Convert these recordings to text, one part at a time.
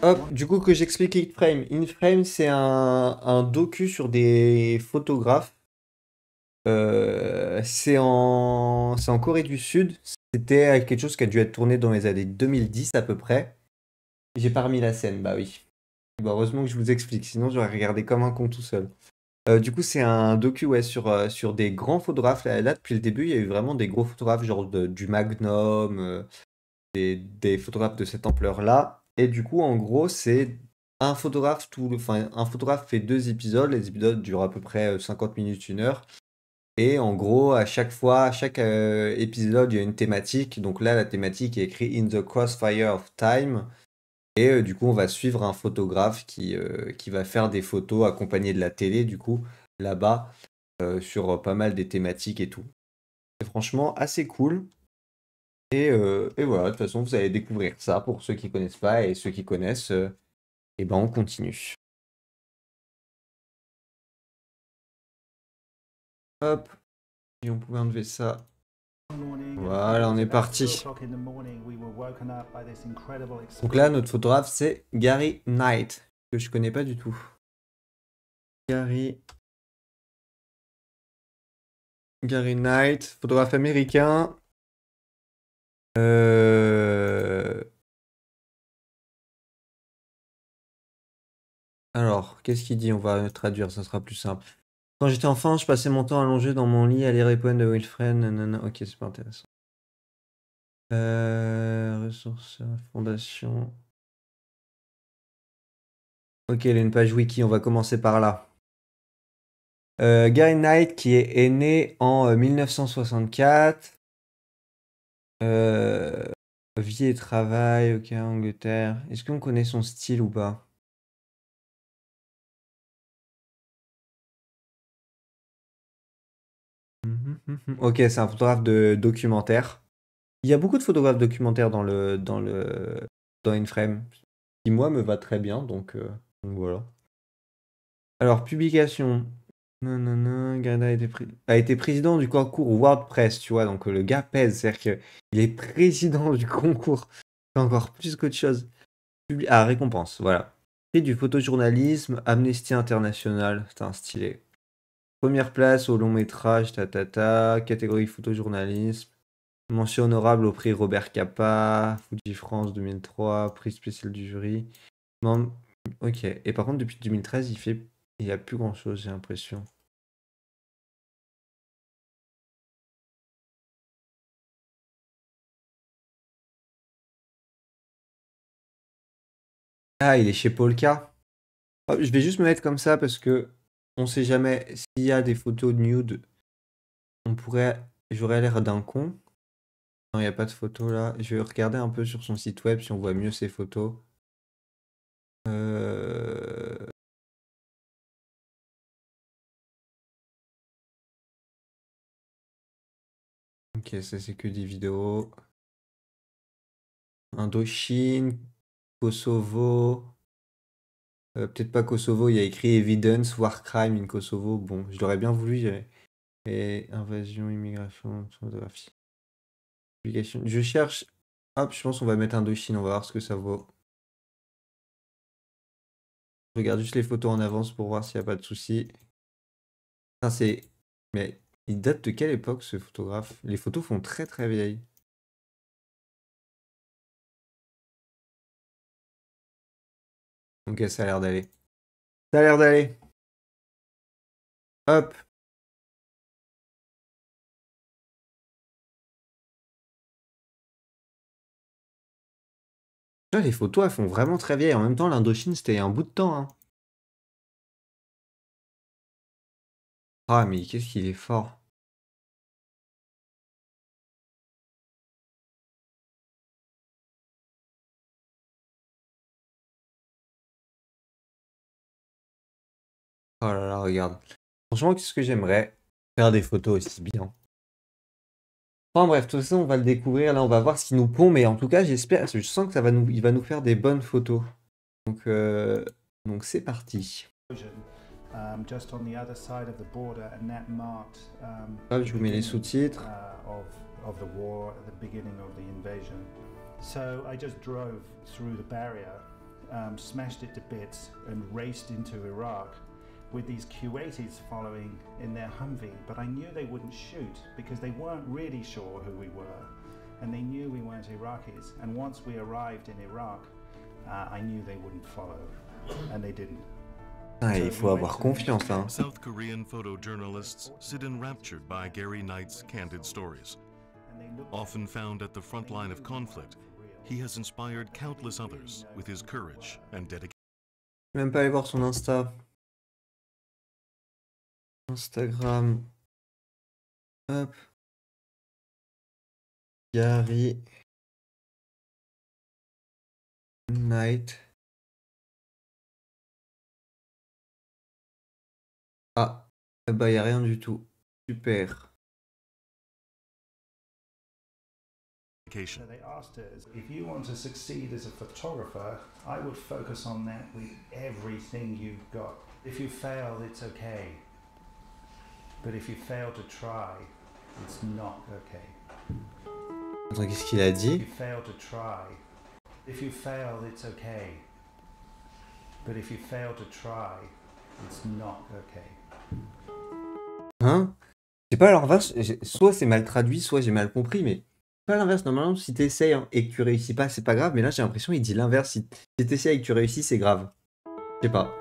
Hop, du coup que j'explique InFrame. InFrame, c'est un docu sur des photographes. C'est en Corée du Sud. C'était quelque chose qui a dû être tourné dans les années 2010 à peu près. J'ai pas remis la scène, bah oui. Bah, heureusement que je vous explique, sinon j'aurais regardé comme un con tout seul. Du coup, c'est un docu ouais, sur des grands photographes. Là, depuis le début, il y a eu vraiment des gros photographes, genre du Magnum, des photographes de cette ampleur-là. Et du coup, en gros, c'est un photographe fait 2 épisodes. Les épisodes durent à peu près 50 minutes, 1 heure. Et en gros, à chaque fois, à chaque épisode, il y a une thématique. Donc là, la thématique est écrite In the Crossfire of Time. Et du coup, on va suivre un photographe qui va faire des photos accompagnées de la télé, du coup, là-bas, sur pas mal des thématiques et tout. C'est franchement assez cool. Et voilà, de toute façon, vous allez découvrir ça pour ceux qui connaissent pas et ceux qui connaissent, et ben on continue. Hop, et on pouvait enlever ça. Voilà, on est parti. Donc là, notre photographe, c'est Gary Knight, que je connais pas du tout. Gary Knight, photographe américain. Alors, qu'est-ce qu'il dit? On va traduire, ça sera plus simple. Quand j'étais enfant, je passais mon temps allongé dans mon lit à lire les poèmes de Wilfred. Nanana. Ok, c'est pas intéressant. Ressources, fondation. Ok, il y a une page wiki, on va commencer par là. Gary Knight qui est né en 1964. Vie et travail, ok, Angleterre. Est-ce qu'on connaît son style ou pas? Ok, c'est un photographe de documentaire. Il y a beaucoup de photographes documentaires dans InFrame, qui moi me va très bien, donc voilà. Alors, publication. Non, non, non, Gary Knight a été président du concours WordPress, tu vois, donc le gars pèse, c'est-à-dire qu'il est président du concours. C'est encore plus qu'autre chose. Ah, récompense, voilà. Prix du photojournalisme, Amnesty International, c'est un stylé. Première place au long métrage, catégorie photojournalisme. Mention honorable au prix Robert Capa, Fuji France 2003, prix spécial du jury. Non, ok. Et par contre, depuis 2013, il y a plus grand-chose, j'ai l'impression. Ah, il est chez Polka. Hop, je vais juste me mettre comme ça parce que on sait jamais s'il y a des photos nude. J'aurais l'air d'un con. Non, il n'y a pas de photos là. Je vais regarder un peu sur son site web si on voit mieux ses photos. Euh, Ok, ça c'est que des vidéos. Indochine, Kosovo. Peut-être pas Kosovo, il y a écrit Evidence, War Crime in Kosovo. Bon, je l'aurais bien voulu. Et invasion, immigration, photographie. Publication. Je cherche. Hop, je pense qu'on va mettre Indochine, on va voir ce que ça vaut. Je regarde juste les photos en avance pour voir s'il n'y a pas de souci. Putain, Mais il date de quelle époque ce photographe? Les photos font très très vieilles. Ok, ça a l'air d'aller. Ça a l'air d'aller. Hop. Là, les photos, elles font vraiment très vieilles. En même temps, l'Indochine, c'était il y a un bout de temps, hein. Ah, mais qu'est-ce qu'il est fort. Oh là là, regarde. Franchement, qu'est-ce que j'aimerais faire des photos aussi bien. Enfin bref, de toute façon, on va le découvrir. Là, on va voir ce qui nous pond. Mais en tout cas, j'espère, je sens que il va nous faire des bonnes photos. Donc, euh, donc c'est parti. Just on the other side of the border, and that marked Hop, je vous mets les sous-titres. Of the war, at the beginning of the invasion. So I just drove through the barrier, smashed it to bits and raced into Iraq with these Kuwaitis following in their Humvee, but I knew they wouldn't shoot because they weren't really sure who we were, and they knew we weren't Iraqis. And once we arrived in Iraq, I knew they wouldn't follow, and they didn't. Ah, il faut avoir confiance, hein. South Korean photojournalists sit enraptured by Gary Knight's candid stories. Often found at the front line of conflict, he has inspired countless others with his courage and dedication. Je vais même pas aller voir son Insta. Instagram. Hop. Gary Knight. Ah, bah y a rien du tout. Super. So they asked us, if you want to succeed as a photographer, I would focus on that with everything you've got. If you fail, it's okay. But if you fail to try, it's not okay. Attends, qu'est-ce qu'il a dit? If you fail to try, if you fail, it's okay. But if you fail to try, it's not okay. Hein? C'est pas l'inverse, soit c'est mal traduit, soit j'ai mal compris, mais pas l'inverse. Normalement, si t'essayes hein, et que tu réussis pas, c'est pas grave, mais là j'ai l'impression qu'il dit l'inverse. Si t'essayes et que tu réussis, c'est grave. Je sais pas.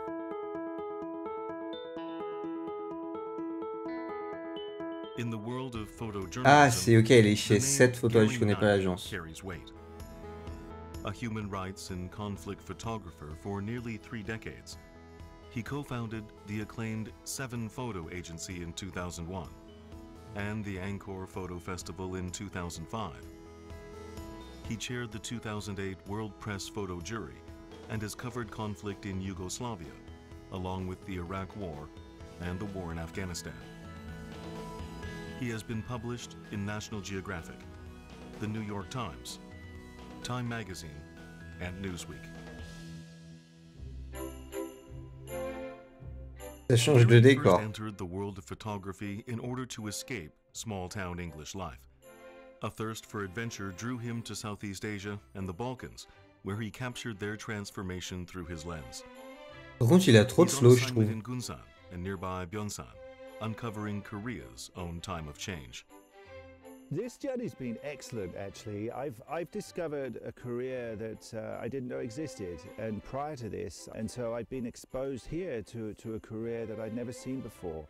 Ah, c'est ok, elle est chez 7 photos, je connais pas l'agence. A human rights and conflict photographer for nearly 3 decades. He co-founded the acclaimed 7 Photo Agency in 2001 and the Angkor Photo Festival in 2005. He chaired the 2008 World Press Photo Jury and has covered conflict in Yugoslavia, along with the Iraq War and the war in Afghanistan. He has been published in National Geographic, The New York Times, Time Magazine, and Newsweek. Ça change de décor. He entered the world of photography in order to escape small-town English life. A thirst for adventure drew him to Southeast Asia and the Balkans, where he captured their transformation through his lens. Par contre, il a trop de He's slow, on je assignment trouve. in Gunsan and nearby Byeonsan, uncovering Korea's own time of change. This journey's been excellent, actually. I've discovered a career that I didn't know existed, and prior to this, and so I've been exposed here to a career that I'd never seen before,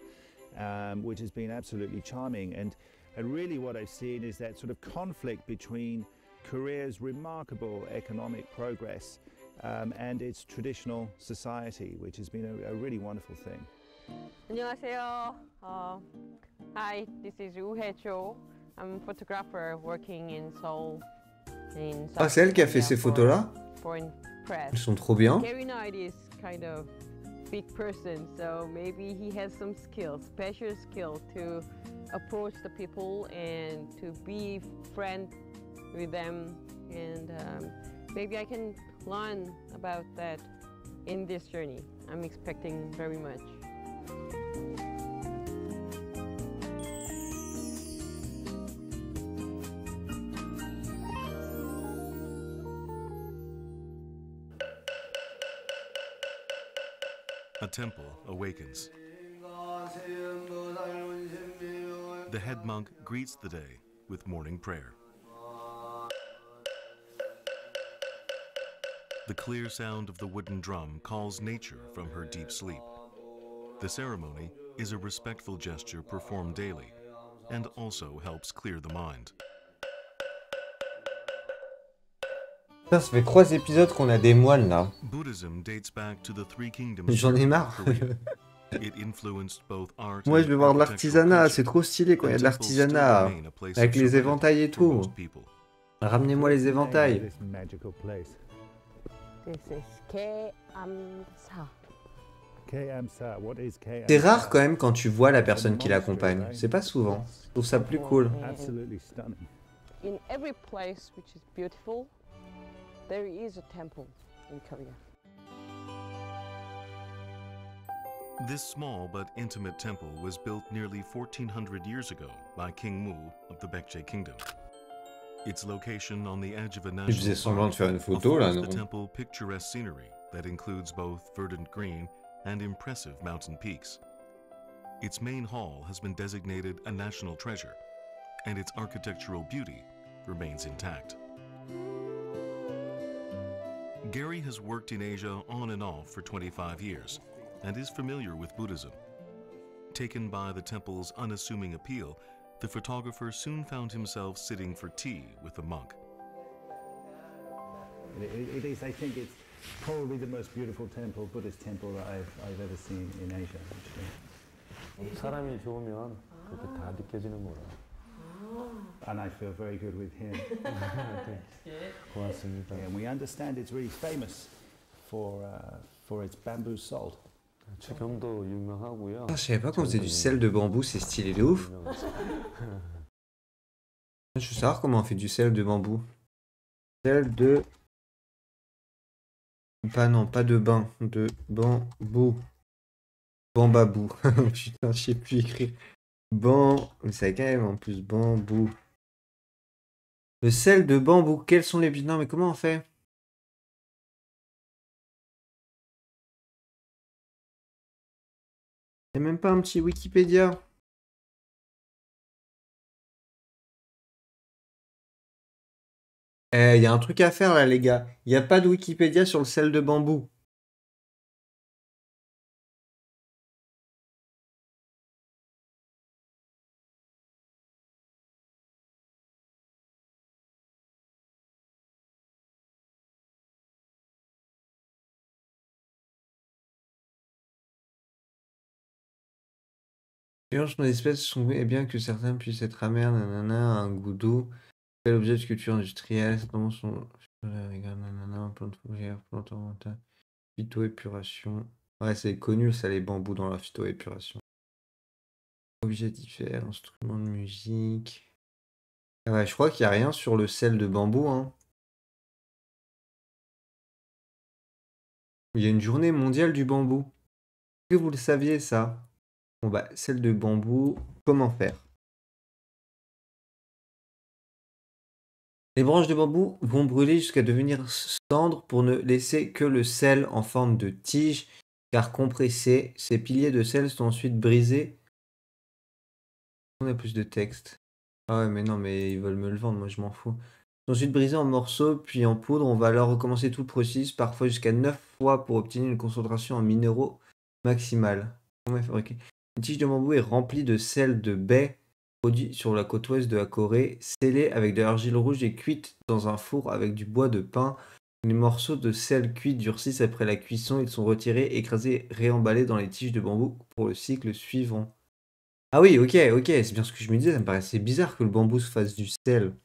which has been absolutely charming. And really, what I've seen is that sort of conflict between Korea's remarkable economic progress and its traditional society, which has been a really wonderful thing. 안녕하세요. Hi, this is Cho. I'm a photographer working in Seoul. Ah, c'est elle qui a fait ces photos-là? Elles sont trop bien. Gary Knight is kind of big person, so maybe he has some skills, special skill to approach the people and to be friend with them, and maybe I can learn about that in this journey. I'm expecting very much. A temple awakens. The head monk greets the day with morning prayer. The clear sound of the wooden drum calls nature from her deep sleep. The ceremony is a respectful gesture performed daily and also helps clear the mind. Putain, ça fait 3 épisodes qu'on a des moines là. Buddhism dates back to the Three Kingdoms. J'en ai marre. It influenced both art Moi, je vais voir de and l'artisanat. architectural C'est trop stylé quand il y a de culture. The temples still l'artisanat. remain a place Avec of les serenity éventails et for tout. most people. Ramenez-moi les éventails. This magical place. This is K-Amsa. K-Amsa. What is K-Amsa? C'est rare quand même quand tu vois la personne qui l'accompagne. C'est pas souvent. Je trouve ça plus cool. Absolutely stunning. In every place which is beautiful, there is a temple in Korea. This small but intimate temple was built nearly 1400 years ago by King Mu of the Baekje Kingdom. Its location on the edge of a Je faisais national semblant de faire une park photo là, affords non? the temple picturesque scenery that includes both verdant green and impressive mountain peaks. Its main hall has been designated a national treasure, and its architectural beauty remains intact. Gary has worked in Asia on and off for 25 years and is familiar with Buddhism. Taken by the temple's unassuming appeal, the photographer soon found himself sitting for tea with a monk. It is, I think it's probably the most beautiful temple, Buddhist temple that I've ever seen in Asia, actually. 사람이 좋으면 그렇게 다 느껴지는 거라. And I feel very good with him. 고맙습니다. And we understand it's really famous for its bamboo salt. 축염도 유명하고요. Ah, je savais pas qu'on faisait du sel de bambou, c'est stylé de ouf. Je veux savoir comment on fait du sel de bambou. Sel de... pas de bain, de bambou. Bambabou. Putain, je sais plus écrire. Mais ça quand même en plus, bambou. Le sel de bambou, quels sont les... Non mais comment on fait? Il n'y a même pas un petit Wikipédia. Il y a un truc à faire là les gars. Il n'y a pas de Wikipédia sur le sel de bambou. Sur les espèces sont et bien que certains puissent être amers, nanana, un goût doux. Quel objet de sculpture industrielle, certainement sont. Regarde, nanana, plante fougère, plante ornementale, phytoépuration. Ouais, c'est connu ça, les bambous dans la phytoépuration. Objets divers, instruments de musique. Ah ouais, je crois qu'il n'y a rien sur le sel de bambou, hein. Il y a une journée mondiale du bambou. Est-ce que vous le saviez ça? Bon bah, sel de bambou, comment faire? Les branches de bambou vont brûler jusqu'à devenir cendre pour ne laisser que le sel en forme de tige, car compressés, ces piliers de sel sont ensuite brisés. On a plus de texte. Ah ouais, mais non, mais ils veulent me le vendre, moi je m'en fous. Sont ensuite brisés en morceaux, puis en poudre. On va alors recommencer tout le processus, parfois jusqu'à 9 fois pour obtenir une concentration en minéraux maximale. Comment est fabriqué? Une tige de bambou est remplie de sel de baie, produit sur la côte ouest de la Corée, scellée avec de l'argile rouge et cuite dans un four avec du bois de pin. Les morceaux de sel cuit durcissent après la cuisson. Ils sont retirés, écrasés, réemballés dans les tiges de bambou pour le cycle suivant. Ah oui, ok, c'est bien ce que je me disais. Ça me paraissait bizarre que le bambou se fasse du sel.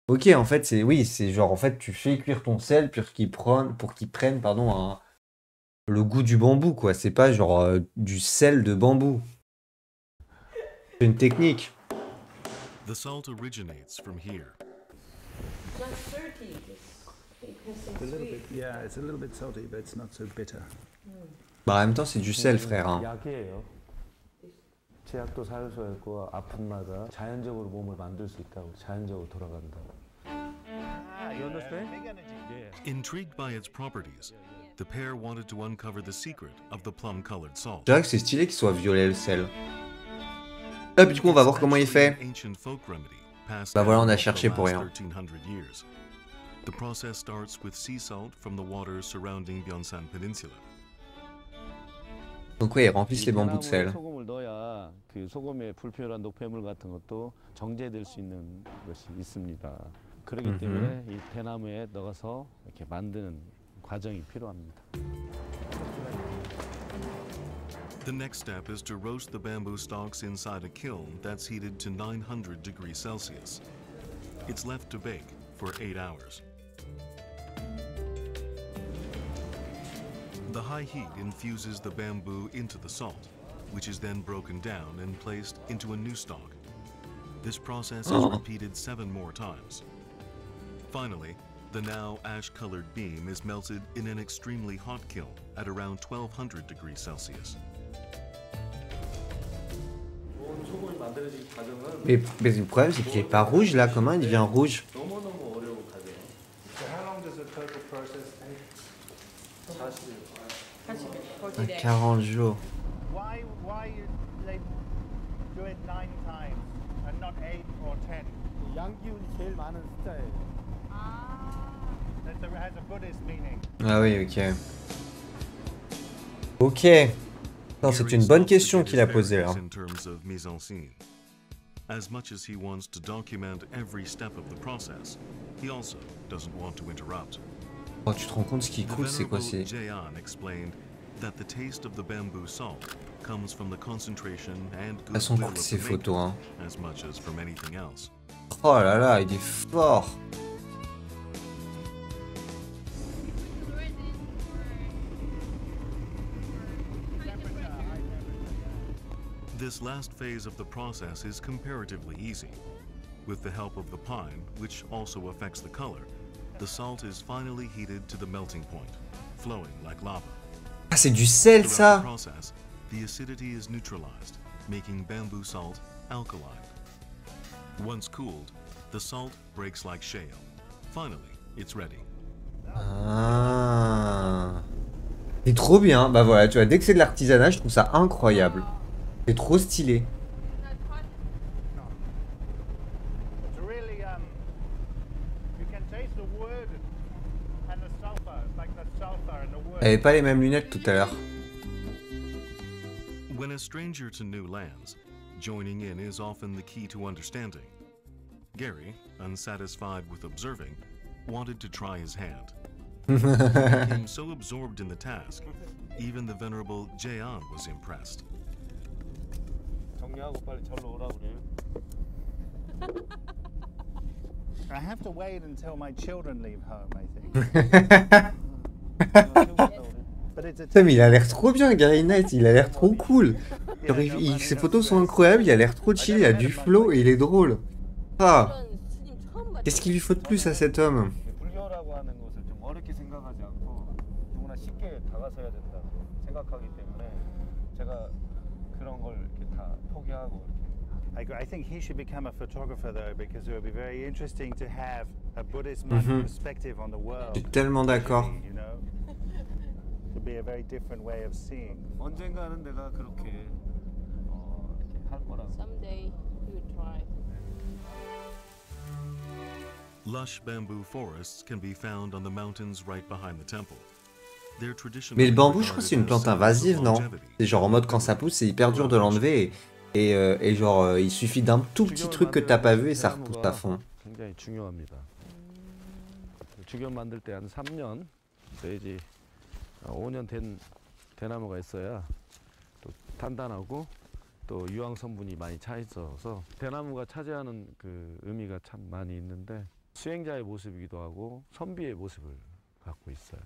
Ok, en fait, c'est genre, en fait, tu fais cuire ton sel pour qu'il prenne, pardon, le goût du bambou, quoi. C'est pas genre du sel de bambou. C'est une technique. The salt originates from here. It's a little bit, yeah, it's a little bit salty, but it's not so bitter. Bah, en même temps, c'est du sel, frère. Hein. 약이에요. 제약도 살수있고 아픔마다 자연적으로 몸을 만들 수 있다고, 자연적으로 돌아간다. You understand? Intrigued by its properties, the pair wanted to uncover the secret of the plum-colored salt. Je dirais que c'est stylé qu'il soit violet, le sel. Ah, puis du coup, on va voir comment il fait. Bah voilà, on a cherché pour rien. The process starts with sea salt from the waters surrounding Byeonsan Peninsula. Donc ouais, ils remplissent les bambous de sel. 소금을 넣어야 그 소금의 불필요한 녹폐물 같은 것도 정제될 수 있는 것이 있습니다. 그렇기 때문에 이 대나무에 넣어서 이렇게 만드는 과정이 필요합니다. The next step is to roast the bamboo stalks inside a kiln that's heated to 900 degrees Celsius. It's left to bake for 8 hours. The high heat infuses the bamboo into the salt, which is then broken down and placed into a new stalk. This process is repeated 7 more times. Finally, the now ash-colored beam is melted in an extremely hot kiln at around 1200 degrees Celsius. Mais le problème, c'est qu'il est pas rouge là. Comment il devient rouge? 40 jours. Why they do it 9 times and not 8 or 10? 양기운이 제일 많은 숫자예요. That has a Buddhist meaning. Ah oui, ok. Ok. Non, c'est une bonne question qu'il a posée là. In terms of mise en scene. As much as he wants to document every step of the process, he also doesn't want to interrupt. Oh, tu te rends compte ce qui est cool, c'est quoi? C'est Jaeon explained that the taste of the bamboo salt comes from the concentration and elles sont goodwill cool of ces the photos, maker, hein. as much as from anything else. Oh là là, il est fort. This last phase of the process is comparatively easy. With the help of the pine, which also affects the color, the salt is finally heated to the melting point, flowing like lava. Ah, c'est du sel Throughout the ça. process, the acidity is neutralized, making bamboo salt alkaline. Once cooled, the salt breaks like shale. Finally, it's ready. Ah. C'est trop bien. Bah voilà, tu vois, dès que c'est de l'artisanat, je trouve ça incroyable. C'est trop stylé. It's really you can taste the wood and the sulfur. It's like the sulfur and the wood. Elle avait pas les mêmes lunettes tout à l'heure. When a stranger to new lands, joining in is often the key to understanding. Gary, unsatisfied with observing, wanted to try his hand. He became so absorbed in the task, even the venerable Jaeon was impressed. 정리하고 빨리 절로 오라 그래요. I have to wait until my children leave home, I think. But it's a Putain, mais il a l'air trop bien, Gary Knight, il a l'air trop cool. Genre, ses photos sont incroyables, il a l'air trop chill, il a du flow et il est drôle. Ah, qu'est-ce qu'il lui faut de plus à cet homme? 불교라고 하는 것을 좀 어렵게 생각하지 않고 누구나 쉽게 다가서야 된다고 생각하기 때문에 제가 그런 걸 이렇게 다 포기하고 I think he should become a photographer though, because it would be very interesting to have a Buddhist monk perspective on the world. Je suis tellement d'accord. You know, it would be a very different way of seeing. 언젠가는 내가 그렇게 이렇게 할 거라고. Someday you will try. Lush bamboo forests can be found on the mountains right behind the temple. They're traditionally Mais le bambou, je crois que c'est une regarded plante as symbols of invasive, non? longevity. C'est genre en mode quand ça pousse, c'est hyper dur de l'enlever. Et genre, il suffit d'un tout petit truc que t'as pas vu et ça repousse à fond. 굉장히 중요합니다. 주견 만들 때 한 3년 내지 5년 된 대나무가 있어야 또 단단하고 또 유황 성분이 많이 차 있어서 대나무가 차지하는 그 의미가 참 많이 있는데 수행자의 모습이기도 하고 선비의 모습을 갖고 있어요.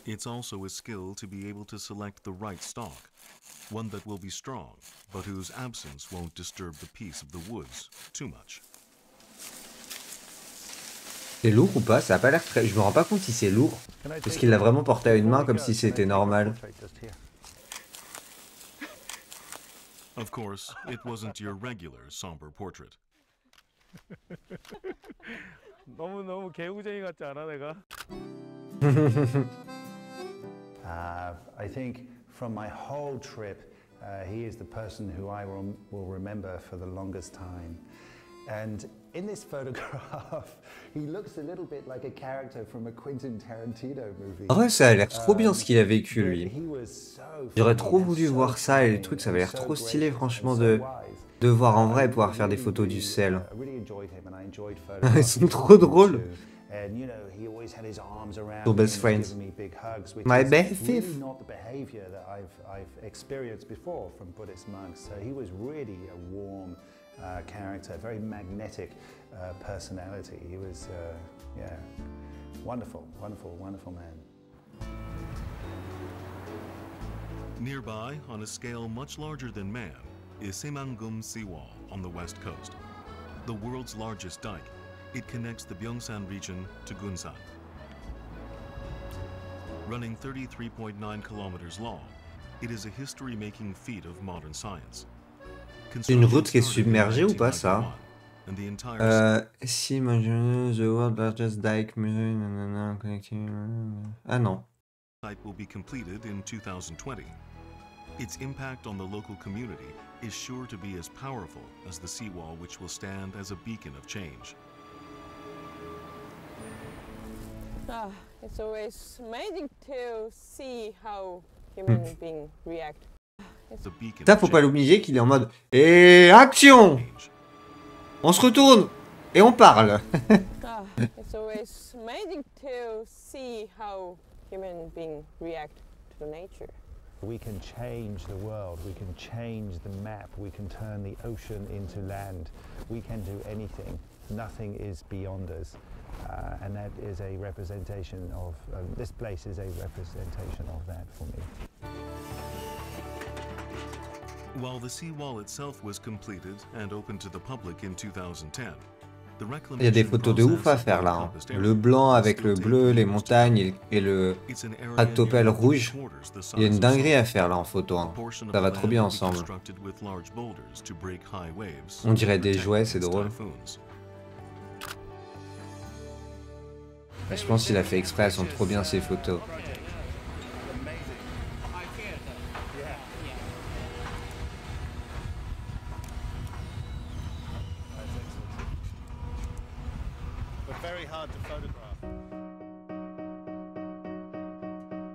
It's also a skill to be able to select the right stalk, one that will be strong, but whose absence won't disturb the peace of the woods too much. C'est lourd ou pas? Ça a pas l'air très... Je me rends pas compte si c'est lourd. Parce qu'il l'a vraiment porté à une main comme si c'était normal. Of course, it wasn't your regular somber portrait. 너무 개구쟁이 같지 않아 내가? I think from my whole trip, he is the person who I will remember for the longest time. And in this photograph, he looks a little bit like a character from a Quentin Tarantino movie. En vrai, ça a l'air trop bien ce qu'il a vécu, But lui. he was so J'aurais funny trop and voulu so voir ça et les kind trucs, ça avait l'air and so trop stylé, gracious franchement, and so de wise. voir en vrai et pouvoir faire des photos du sel. I really enjoyed him and I enjoyed Ils photographing sont trop him drôles. too. And you know, he always had his arms around Your me best and friends. giving me big hugs, which My is BFF. really not the behavior that I've experienced before from Buddhist monks. So he was really a warm character, very magnetic personality. He was, yeah, wonderful, wonderful, wonderful man. Nearby, on a scale much larger than man, is Saemanggum Seawall on the west coast. The world's largest dike, it connects the Byeongsan region to Gunsan. Running 33.9 kilometers long, it is a history-making feat of modern science. C'est une route qui est submergée ou pas, ça? and the entire Si, the world's largest dike connecting. Ah non. site will be completed in 2020. Its impact on the local community is sure to be as powerful as the seawall, which will stand as a beacon of change. It's always amazing to see how human beings react. The beacon Ça, of faut pas change. l'oublier qu'il est en mode et action. On se retourne et on parle. It's always amazing to see how human beings react to nature. We can change the world, we can change the map, we can turn the ocean into land, we can do anything. Nothing is beyond us. And that is a representation of, this place is a representation of that for me. While the seawall itself was completed and opened to the public in 2010, the Il y a des reclamation photos de ouf à process faire là. encompassed Le blanc avec le bleu, les montagnes et le It's an area tractopelle nearly rouge. three-quarters the Il y a une size of dinguerie à Seoul. faire là en photo. A Hein. portion of Ça va the trop land bien will be ensemble. constructed with large boulders to break high waves On dirait and des protect jouets, c'est against drôle. typhoons. Je pense qu'il a fait exprès, elles sont trop bien ces photos. Very hard to photograph.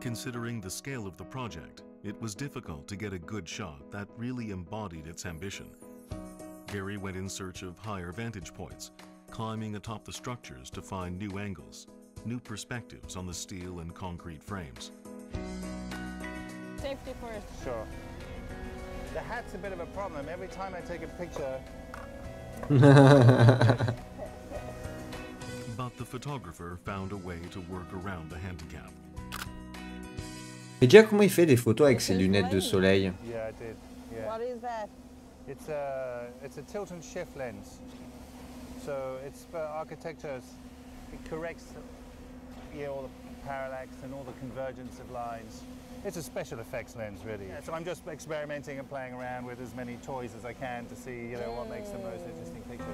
Considering the scale of the project, it was difficult to get a good shot that really embodied its ambition. Gary went in search of higher vantage points, climbing atop the structures to find new angles, new perspectives on the steel and concrete frames. Safety first. Sure. The hat's a bit of a problem. Every time I take a picture, But the photographer found a way to work around the handicap. Et déjà, comment il fait des photos avec ses lunettes de soleil? yeah, I did. Yeah. What is that? It's a tilt and shift lens. So it's for architecture. It corrects all the parallax and all the convergence of lines. It's a special effects lens, really. Yeah, so I'm just experimenting and playing around with as many toys as I can to see, what makes the most interesting picture.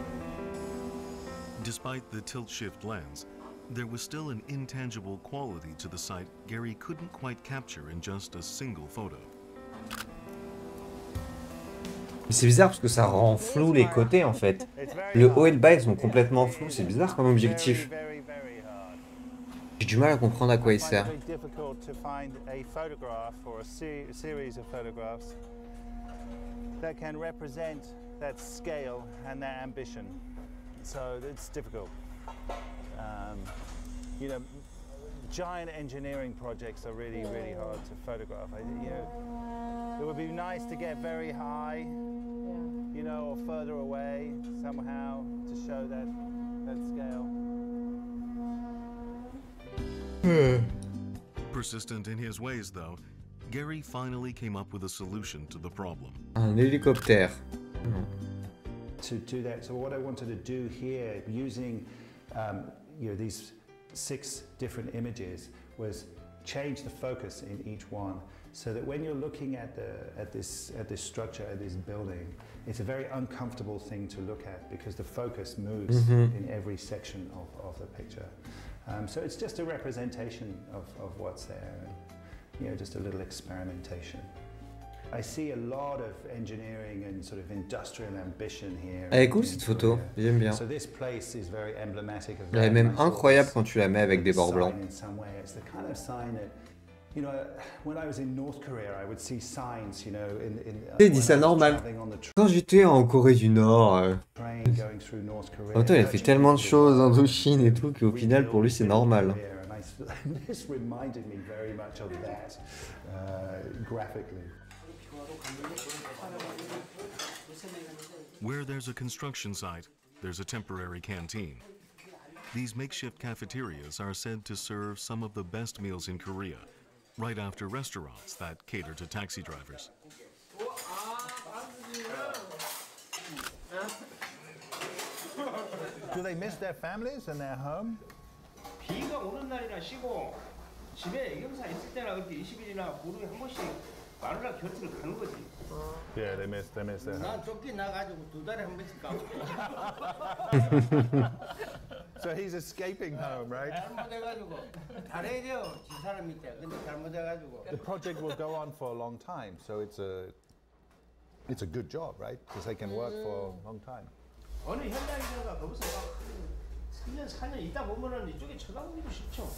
Despite the tilt-shift lens, there was still an intangible quality to the site Gary couldn't quite capture in just a single photo. Mais c'est bizarre parce que ça rend flou les côtés en fait. Le haut et le bas ils sont complètement flous, c'est bizarre comme objectif. Very, very hard. J'ai du mal à comprendre à quoi il I find sert. it very difficult to find a photograph or a series of photographs that can represent that scale and that ambition. So it's difficult. Giant engineering projects are really, really hard to photograph. It would be nice to get very high, or further away somehow to show that scale. Persistent in his ways, though, Gary finally came up with a solution to the problem. Un hélicoptère. To do that, so what I wanted to do here, using these 6 different images, was change the focus in each one, so that when you're looking at this structure, at this building, it's a very uncomfortable thing to look at because the focus moves in every section of the picture. So it's just a representation of what's there, and just a little experimentation. I see a lot of engineering and sort of industrial ambition here. Elle est cool cette photo, j'aime bien. So this place is very emblematic of Elle est that. même And I thought incroyable this quand tu la mets avec des bords sign blancs. in some way, it's the kind of sign that, when I was in North Korea, I would see signs, Tu when dis I ça was normal. traveling on the Quand j'étais en Corée du Nord, train going through North Korea. Antoine il a fait tellement de choses, Indochine et tout, qu'au final pour lui c'est normal. This reminded me very much of that, graphically. Where there's a construction site, there's a temporary canteen. These makeshift cafeterias are said to serve some of the best meals in Korea, right after restaurants that cater to taxi drivers. Do they miss their families and their home? 비가 오는 날이나 쉬고 집에 애경사 있을 때나 그렇게 20일이나 보름에 한 번씩 마누라 곁을 가는 거지. Yeah, they miss their 난 쫓겨나가지고 2달에 한 번씩 가고. So he's escaping home, right? 잘못해가지고 잘해야 돼요. 지 사람인데 근데 잘못해가지고. The project will go on for a long time, so it's a good job, right? Because they can work for a long time. 어느 현장에다가 거기서 막 3년 4년 있다 보면은 이쪽에 쳐다보기도 싫죠.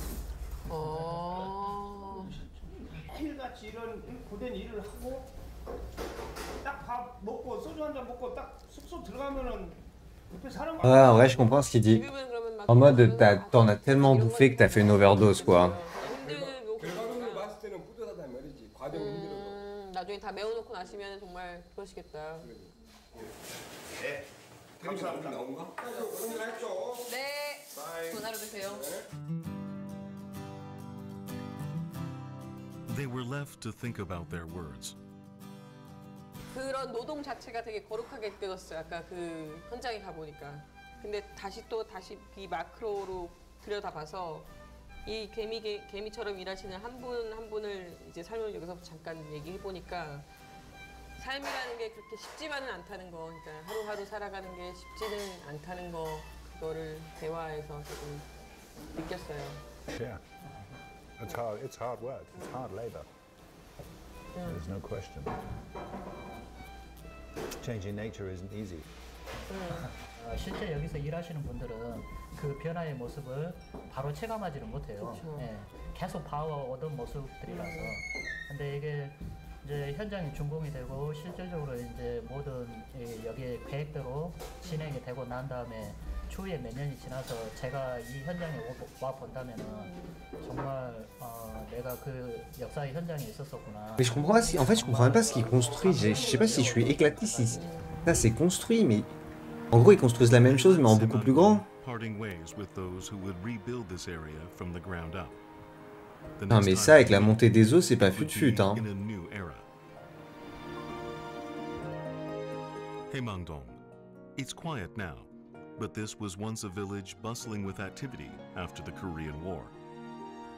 매일같이 이런 고된 일을 하고 딱 밥 먹고 소주 한 잔 먹고 딱 숙소 들어가면은 옆에 사람. Ouais, en vrai, je comprends ce qu'il dit. En mode, t'en as tellement bouffé que t'as fait une overdose, quoi. 결과적으로 봤을 때는 뿌듯하단 말이지. 과정이 힘들어도. 나중에 다 메워놓고 나시면 정말 그러시겠다. 네. 감사합니다. 나온가? 고생했죠. 네. 전화로 드세요. They were left to think about their words. 그런 노동 자체가 되게 거룩하게 느껴졌어요. 아까 그 현장에 가보니까. 근데 다시 비마크로로 들여다봐서 이 개미처럼 일하시는 한 분 한 분을 이제 삶을 여기서 잠깐 얘기해 보니까 삶이라는 게 그렇게 쉽지만은 않다는 거, 그러니까 하루하루 살아가는 게 쉽지는 않다는 거, 그거를 대화에서 조금 느꼈어요. Yeah, it's hard. It's hard work. It's hard labor. There's no question. Changing nature isn't easy. 실제 여기서 일하시는 분들은 그 변화의 모습을 바로 체감하지는 못해요. 예, 계속 봐오던 모습들이라서. 근데 이게 이제 현장이 준공이 되고 실질적으로 이제 모든 여기에 계획대로 진행이 되고 난 다음에 추후에 몇 년이 지나서 제가 이 현장에 와 본다면은 정말 내가 그 역사의 현장에 있었었구나. Mais je comprends pas si... En fait, je comprends même pas ce qu'ils construisent. Je sais pas si je suis éclaté si ça c'est construit, mais en gros ils construisent la même chose mais en beaucoup plus grand. Parting ways with those who would rebuild this area from the ground up. The Non next mais time ça avec la we montée des eaux c'est pas would fut be hein. in a new era. Haemangdong. It's quiet now, but this was once a village bustling with activity after the Korean War.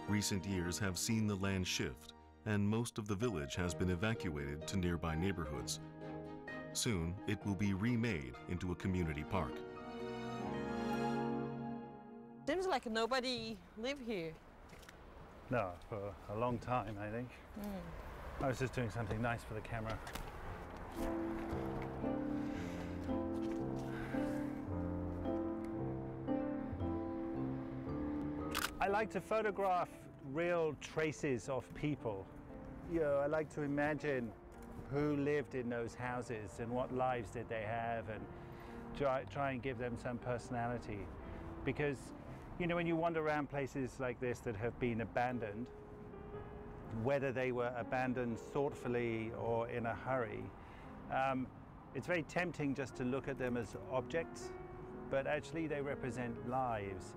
Recent years have seen the land shift, and most of the village has been evacuated to nearby neighborhoods. Soon, it will be remade into a community park. Seems like nobody live here. No, for a long time, I think. I was just doing something nice for the camera. I like to photograph real traces of people. You know, I like to imagine who lived in those houses and what lives did they have, and try and give them some personality. Because, you know, when you wander around places like this that have been abandoned, whether they were abandoned thoughtfully or in a hurry, it's very tempting just to look at them as objects, but actually they represent lives.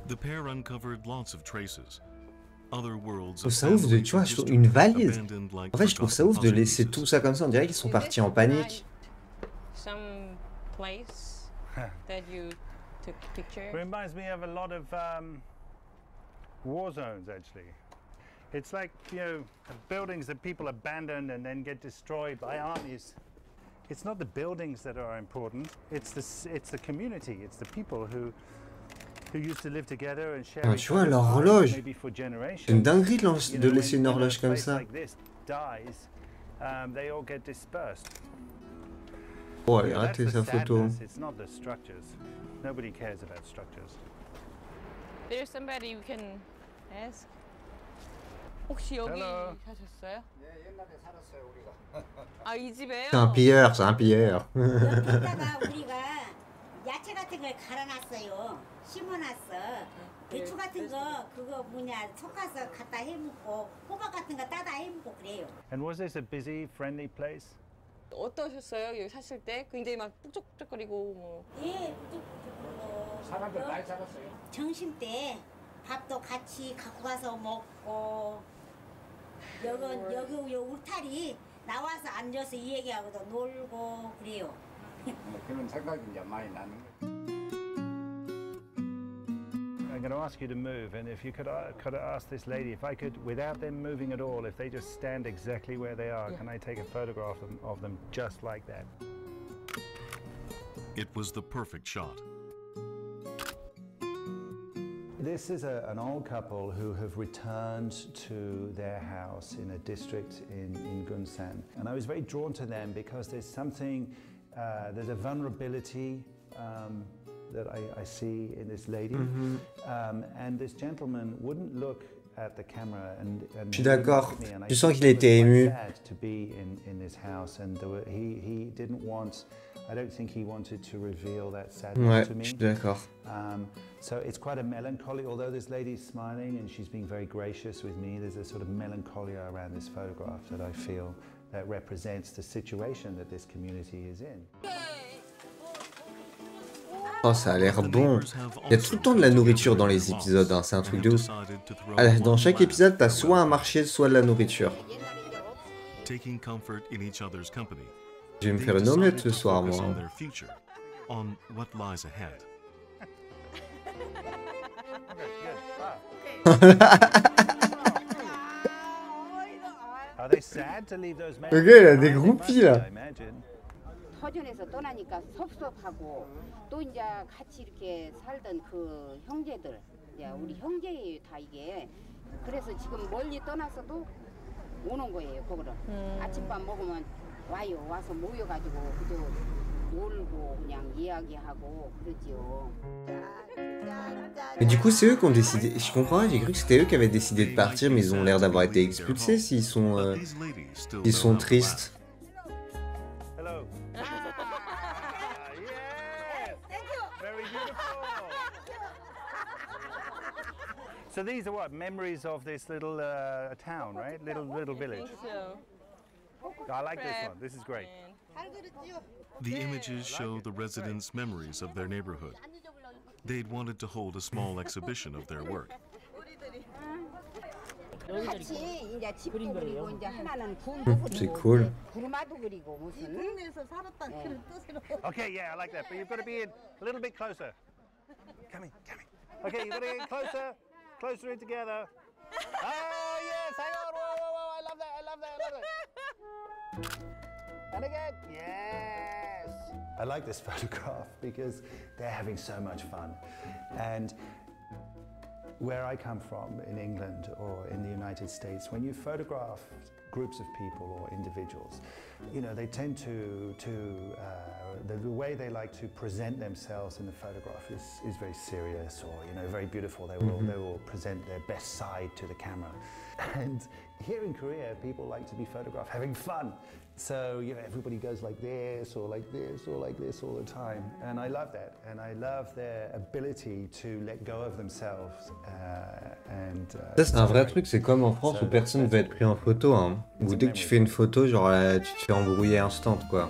The pair uncovered lots of traces. Other worlds Je trouve of ça ouf de, families tu vois, and je trouve history une valise. abandoned like En fait, je trouve ça ouf de forgotten laisser puzzle tout pieces. ça comme ça. On dirait qu'ils sont partis en panique. Some place that you took picture. Reminds me of a lot of war zones, actually. It's like, you know, buildings that people abandon and then get destroyed by armies. It's not the buildings that are important. It's the community. It's the people who used to live together and share. Ah, tu vois, l'horloge. C'est une dinguerie de laisser une horloge comme ça. Like this dies, they all get dispersed. Oh, allez, You know, that's arrêtez the sa photo. sadness. It's not the structures. Nobody cares about structures. There's somebody we can ask. 혹시 여기 Hello. 사셨어요? 네, 옛날에 살았어요 우리가. 아, 이 집에요? C'est un pilleur, c'est un pilleur. 여기다가 우리가 야채 같은 걸 갈아놨어요. 심어놨어. 배추 같은 거 그거 뭐냐 섞어서 갖다 해먹고 호박 같은 거 따다 해먹고 그래요. And was this a busy, friendly place? 어떠셨어요? 여기 사실 때 굉장히 막 북적북적거리고 뭐. 예, 부족부족하고. 사람들 많이 살았어요. 점심 때 밥도 같이 갖고 가서 먹고 여기 울타리 나와서 앉아서 이 얘기하고도 놀고 그래요. 그런 생각이 이제 많이 나는 거예요. going to ask you to move, and if you could ask this lady if I could, without them moving at all, if they just stand exactly where they are, can I take a photograph of them just like that? It was the perfect shot. This is an old couple who have returned to their house in a district in Gunsan. And I was very drawn to them because there's something, there's a vulnerability that I see in this lady. And this gentleman wouldn't look at the camera and Je suis d'accord. Tu sens qu'il était ému. To be in this house, and he didn't want. I don't think he wanted to reveal that sadness to me. Je suis d'accord. So it's quite a melancholy, although this lady's smiling and she's being very gracious with me, there's a sort of melancholia around this photograph that I feel that represents the situation that this community is in. Oh, ça a l'air bon. Il y a tout le temps de la nourriture dans les épisodes, hein. C'est un truc de ouf. Dans chaque épisode, t'as soit un marché, soit de la nourriture. Taking comfort in each other's company. Je vais me faire une omelette ce soir, moi. On their future, on what lies ahead. Le gars, il a des groupies là. 터전에서 떠나니까 섭섭하고 또 이제 같이 이렇게 살던 그 형제들, 이제 우리 형제예요 다 이게. 그래서 지금 멀리 떠나서도 오는 거예요 거기를. 아침밥 먹으면 와요. 와서 모여가지고 그저 놀고 그냥 이야기하고 그러지요. Mais du coup, c'est eux qui ont décidé. Je comprends pas, j'ai cru que c'était eux qui avaient décidé de partir, mais ils ont l'air d'avoir été expulsés s'ils sont tristes. So these are what, memories of this little town, right? Little village. I like this one. This is great. The images show the residents' memories of their neighborhood. They'd wanted to hold a small exhibition of their work. 같이 이제 집도 그리고 이제 하나는 굴도 그리고 cool. 구르마도 그리고 무슨 동네에서 살았던 그런 뜻으로. Okay, yeah, I like that. But you've got to be in a little bit closer. Come in. Okay, you've got to get closer in together. Oh yes, hang on. Whoa, I love that. And again, yes. I like this photograph because they're having so much fun. And where I come from in England or in the United States, when you photograph groups of people or individuals, you know, they tend the way they like to present themselves in the photograph is very serious or, you know, very beautiful. They will present their best side to the camera. And here in Korea, people like to be photographed having fun. So, you know, everybody goes like this or like this or like this all the time. And I love that. And I love their ability to let go of themselves. Ça, c'est un vrai truc. C'est comme en France où personne ne veut être pris en photo. Hein. Où dès que tu fais une photo, genre, tu te fais embrouiller instant, quoi.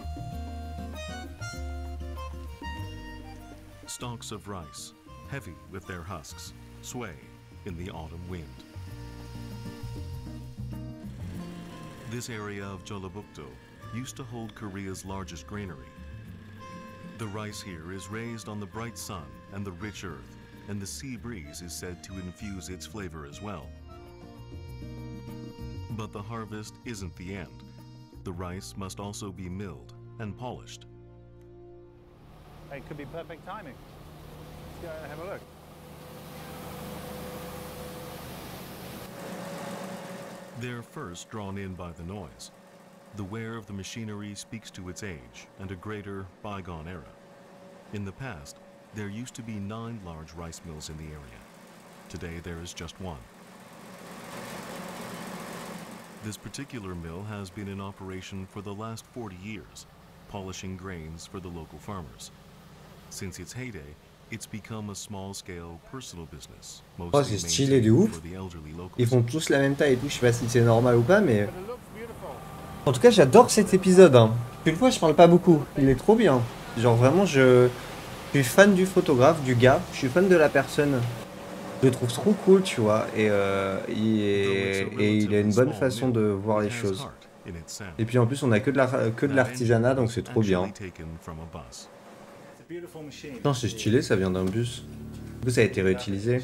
Stalks of rice, heavy with their husks, sway in the autumn wind. This area of Jeollabuk-do used to hold Korea's largest granary. The rice here is raised on the bright sun and the rich earth, and the sea breeze is said to infuse its flavor as well. But the harvest isn't the end. The rice must also be milled and polished. It could be perfect timing. Let's go and have a look. They're first drawn in by the noise. The wear of the machinery speaks to its age and a greater bygone era. In the past, there used to be 9 large rice mills in the area. Today there is just one. This particular mill has been in operation for the last 40 years, polishing grains for the local farmers. Since its heyday, it's become a small-scale personal business, mostly c'est stylé de ouf. for the elderly locals. Ils font tous la même taille et tout. Je sais pas si c'est normal ou pas, mais en tout cas, j'adore cet épisode. Hein. Une fois, je parle pas beaucoup. Il est trop bien. Genre vraiment, je suis fan du photographe, du gars. Je suis fan de la personne. Je le trouve trop cool, tu vois. Et il a une bonne façon de voir les choses. Et puis en plus, on a que de l'artisanat, donc c'est trop bien. Putain, c'est stylé, ça vient d'un bus. Du coup, ça a été réutilisé.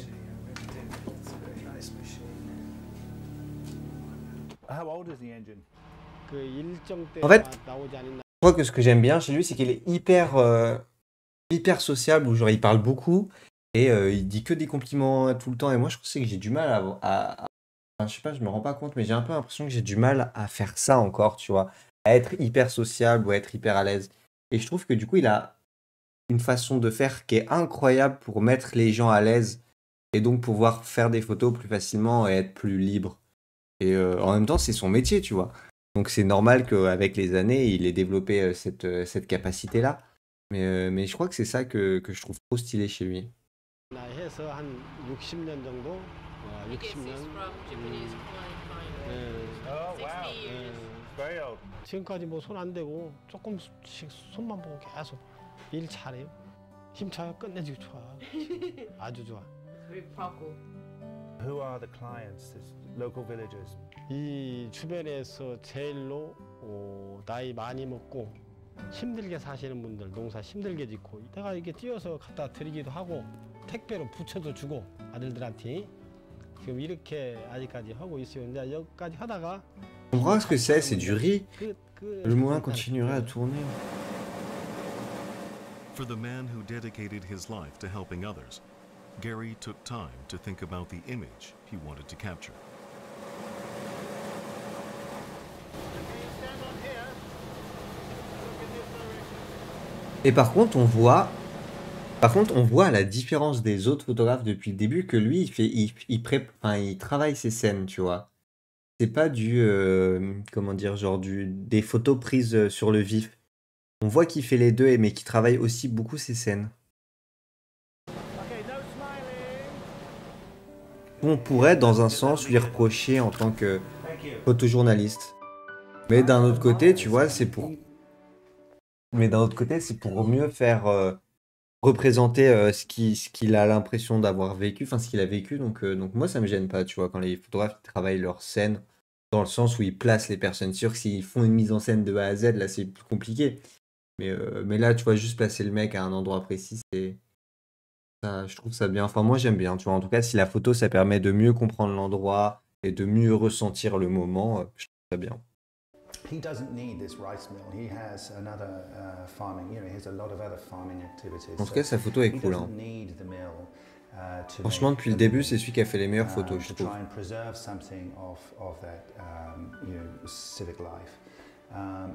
old is the engine? En fait, je crois que ce que j'aime bien chez lui, c'est qu'il est hyper sociable, où genre il parle beaucoup et il dit que des compliments tout le temps. Et moi, je sais que j'ai du mal enfin, je sais pas, je me rends pas compte, mais j'ai un peu l'impression que j'ai du mal à faire ça encore, tu vois, à être hyper sociable ou à être hyper à l'aise. Et je trouve que du coup, il a une façon de faire qui est incroyable pour mettre les gens à l'aise et donc pouvoir faire des photos plus facilement et être plus libre. Et en même temps, c'est son métier, tu vois. Donc c'est normal qu'avec les années, il ait développé cette capacité-là. Mais je crois que c'est ça que je trouve trop stylé chez lui. 해서 한 60년 정도? 60년. Oh, wow. Very old. 지금까지 뭐 손 안 대고 조금씩 손만 보고 계속 일 잘해요. 힘차요. 끝내주기 좋아. 아주 좋아. Who are the clients? These local villagers? 이 주변에서 제일로 나이 많이 먹고 힘들게 사시는 분들, 농사 힘들게 짓고 내가 이게 띄어서 갖다 드리기도 하고 택배로 부쳐도 주고 아들들한테 지금 이렇게 아직까지 하고 있어요. 이제 여기까지 하다가 On comprend ce que c'est du riz. Le moulin continuerait à tourner. For the man who dedicated his life to helping others, Gary took time to think about the image he wanted to capture. Et par contre, on voit la différence des autres photographes depuis le début que lui, il travaille ses scènes, tu vois. C'est pas comment dire, genre des photos prises sur le vif. On voit qu'il fait les deux, mais qu'il travaille aussi beaucoup ses scènes. On pourrait, dans un sens, lui reprocher en tant que photojournaliste. Mais d'un autre côté, tu vois, c'est pour mieux faire représenter ce qu'il a l'impression d'avoir vécu, enfin ce qu'il a vécu. Donc moi, ça me gêne pas, tu vois, quand les photographes travaillent leurs scènes dans le sens où ils placent les personnes. C'est sûr que s'ils font une mise en scène de A à Z, là, c'est plus compliqué. Mais là, tu vois, juste placer le mec à un endroit précis, je trouve ça bien. Enfin, moi, j'aime bien, tu vois. En tout cas, si la photo, ça permet de mieux comprendre l'endroit et de mieux ressentir le moment, je trouve ça bien. He doesn't need this rice mill. He has another farming. You know, he has a lot of other farming activities. En tout cas, sa photo est cool. Hein. Franchement, depuis le début, c'est celui qui a fait les meilleures photos, je trouve. To try and preserve something of that, you know, civic life,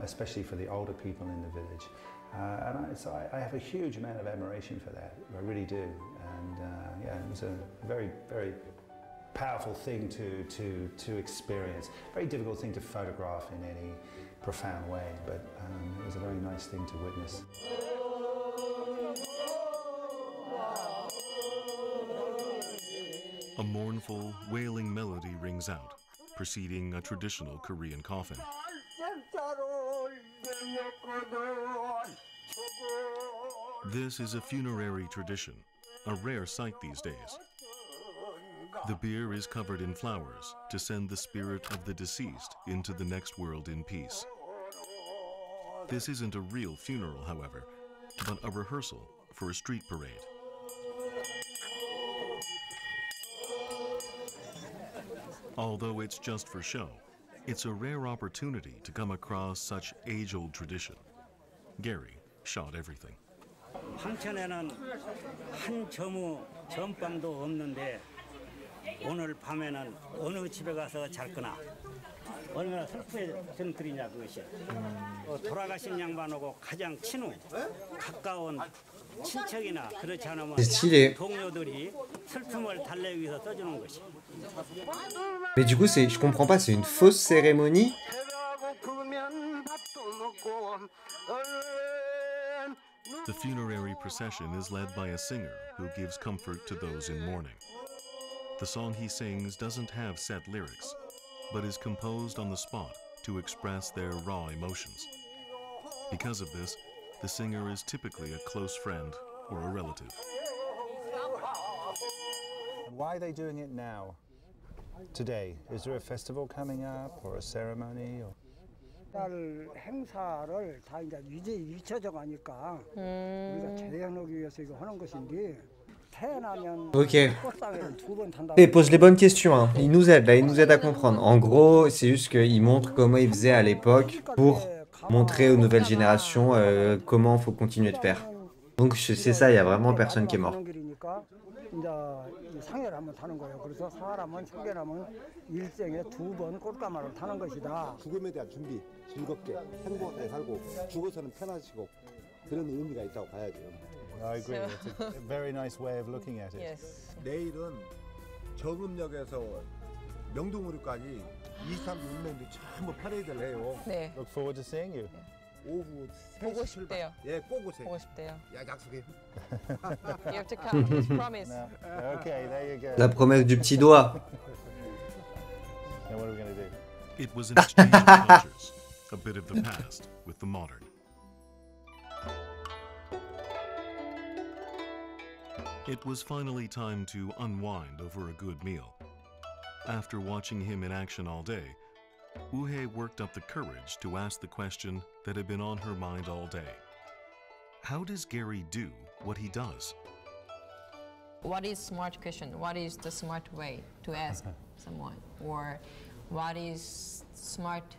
especially for the older people in the village. And I have a huge amount of admiration for that. I really do. And yeah, it was a very, very powerful thing to experience. Very difficult thing to photograph in any profound way, but it was a very nice thing to witness. A mournful, wailing melody rings out, preceding a traditional Korean coffin. This is a funerary tradition, a rare sight these days. The bier is covered in flowers to send the spirit of the deceased into the next world in peace. This isn't a real funeral, however, but a rehearsal for a street parade. Although it's just for show, it's a rare opportunity to come across such age-old tradition. Gary shot everything. 한천에는 한 점우 전방도 없는데 오늘 밤에는 어느 집에 가서 잘 거나 얼마나 슬프의 들이냐 그것이. 돌아가신 양반하고 가장 친후 가까운 친척이나 그렇지 않으면 동료들이 슬픔을 달래기 위해서 써주는 것이. Mais du coup, je comprends pas, c'est une fausse cérémonie? The funerary procession is led by a singer who gives comfort to those in mourning. The song he sings doesn't have set lyrics, but is composed on the spot to express their raw emotions. Because of this, the singer is typically a close friend or a relative. Why are they doing it now? Today? Is there a festival coming up or a ceremony? Or? 딸 행사를 다 이제 잊혀져 가니까 우리가 재현하기 위해서 이거 하는 것인데 Ok. Et pose les bonnes questions, hein. Il nous aide, là, il nous aide à comprendre. En gros, c'est juste qu'il montre comment il faisait à l'époque pour montrer aux nouvelles générations comment il faut continuer de faire. Donc c'est ça, il y a vraiment personne qui est mort. 이제 상해를 한번 타는 거예요. 그래서 사람은 상해라면 일생에 2번 꽃가마를 타는 것이다. 죽음에 대한 준비, 즐겁게 행복하게 살고 죽어서는 편하시고 그런 의미가 있다고 봐야 돼요. I agree. It's a very nice way of looking at it. Yes. 내일은 정읍역에서 명동으로까지 23기 운명도 전부 퍼레이드를 해요. 네. Look forward to seeing you. 오후 보고 싶대요. 예, 꼭 오세요. 보고 싶대요. 야, 약속해. You have to come. It's promise. No. Okay, there you go. La promesse du petit doigt. Now what are we going to do? It was an exchange of cultures, a bit of the past with the modern. It was finally time to unwind over a good meal. After watching him in action all day, Woo-hye worked up the courage to ask the question that had been on her mind all day. How does Gary do what he does? What is smart question? What is the smart way to ask someone? Or what is smart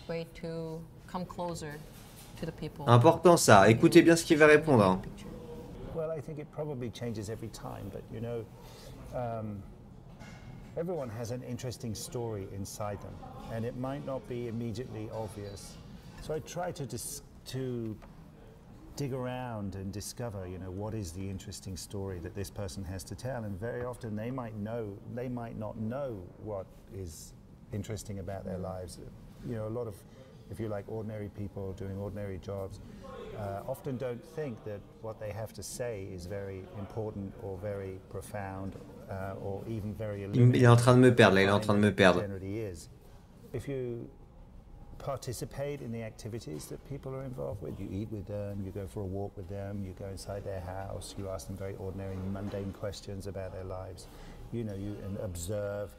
way to come closer to the people? Important ça, écoutez bien ce qu'il va répondre. Hein. Well, I think it probably changes every time, but you know, everyone has an interesting story inside them, and it might not be immediately obvious. So I try to dig around and discover, you know, what is the interesting story that this person has to tell, and very often they might not know what is interesting about their lives. You know, a lot of, if you like, ordinary people doing ordinary jobs often don't think that what they have to say is very important or very profound or even very Il est en train de me perdre, là, il est en train de me perdre. If you participate in the activities that people are involved with, you eat with them, you go for a walk with them, you go inside their house, you ask them very ordinary, mundane questions about their lives. You know, you observe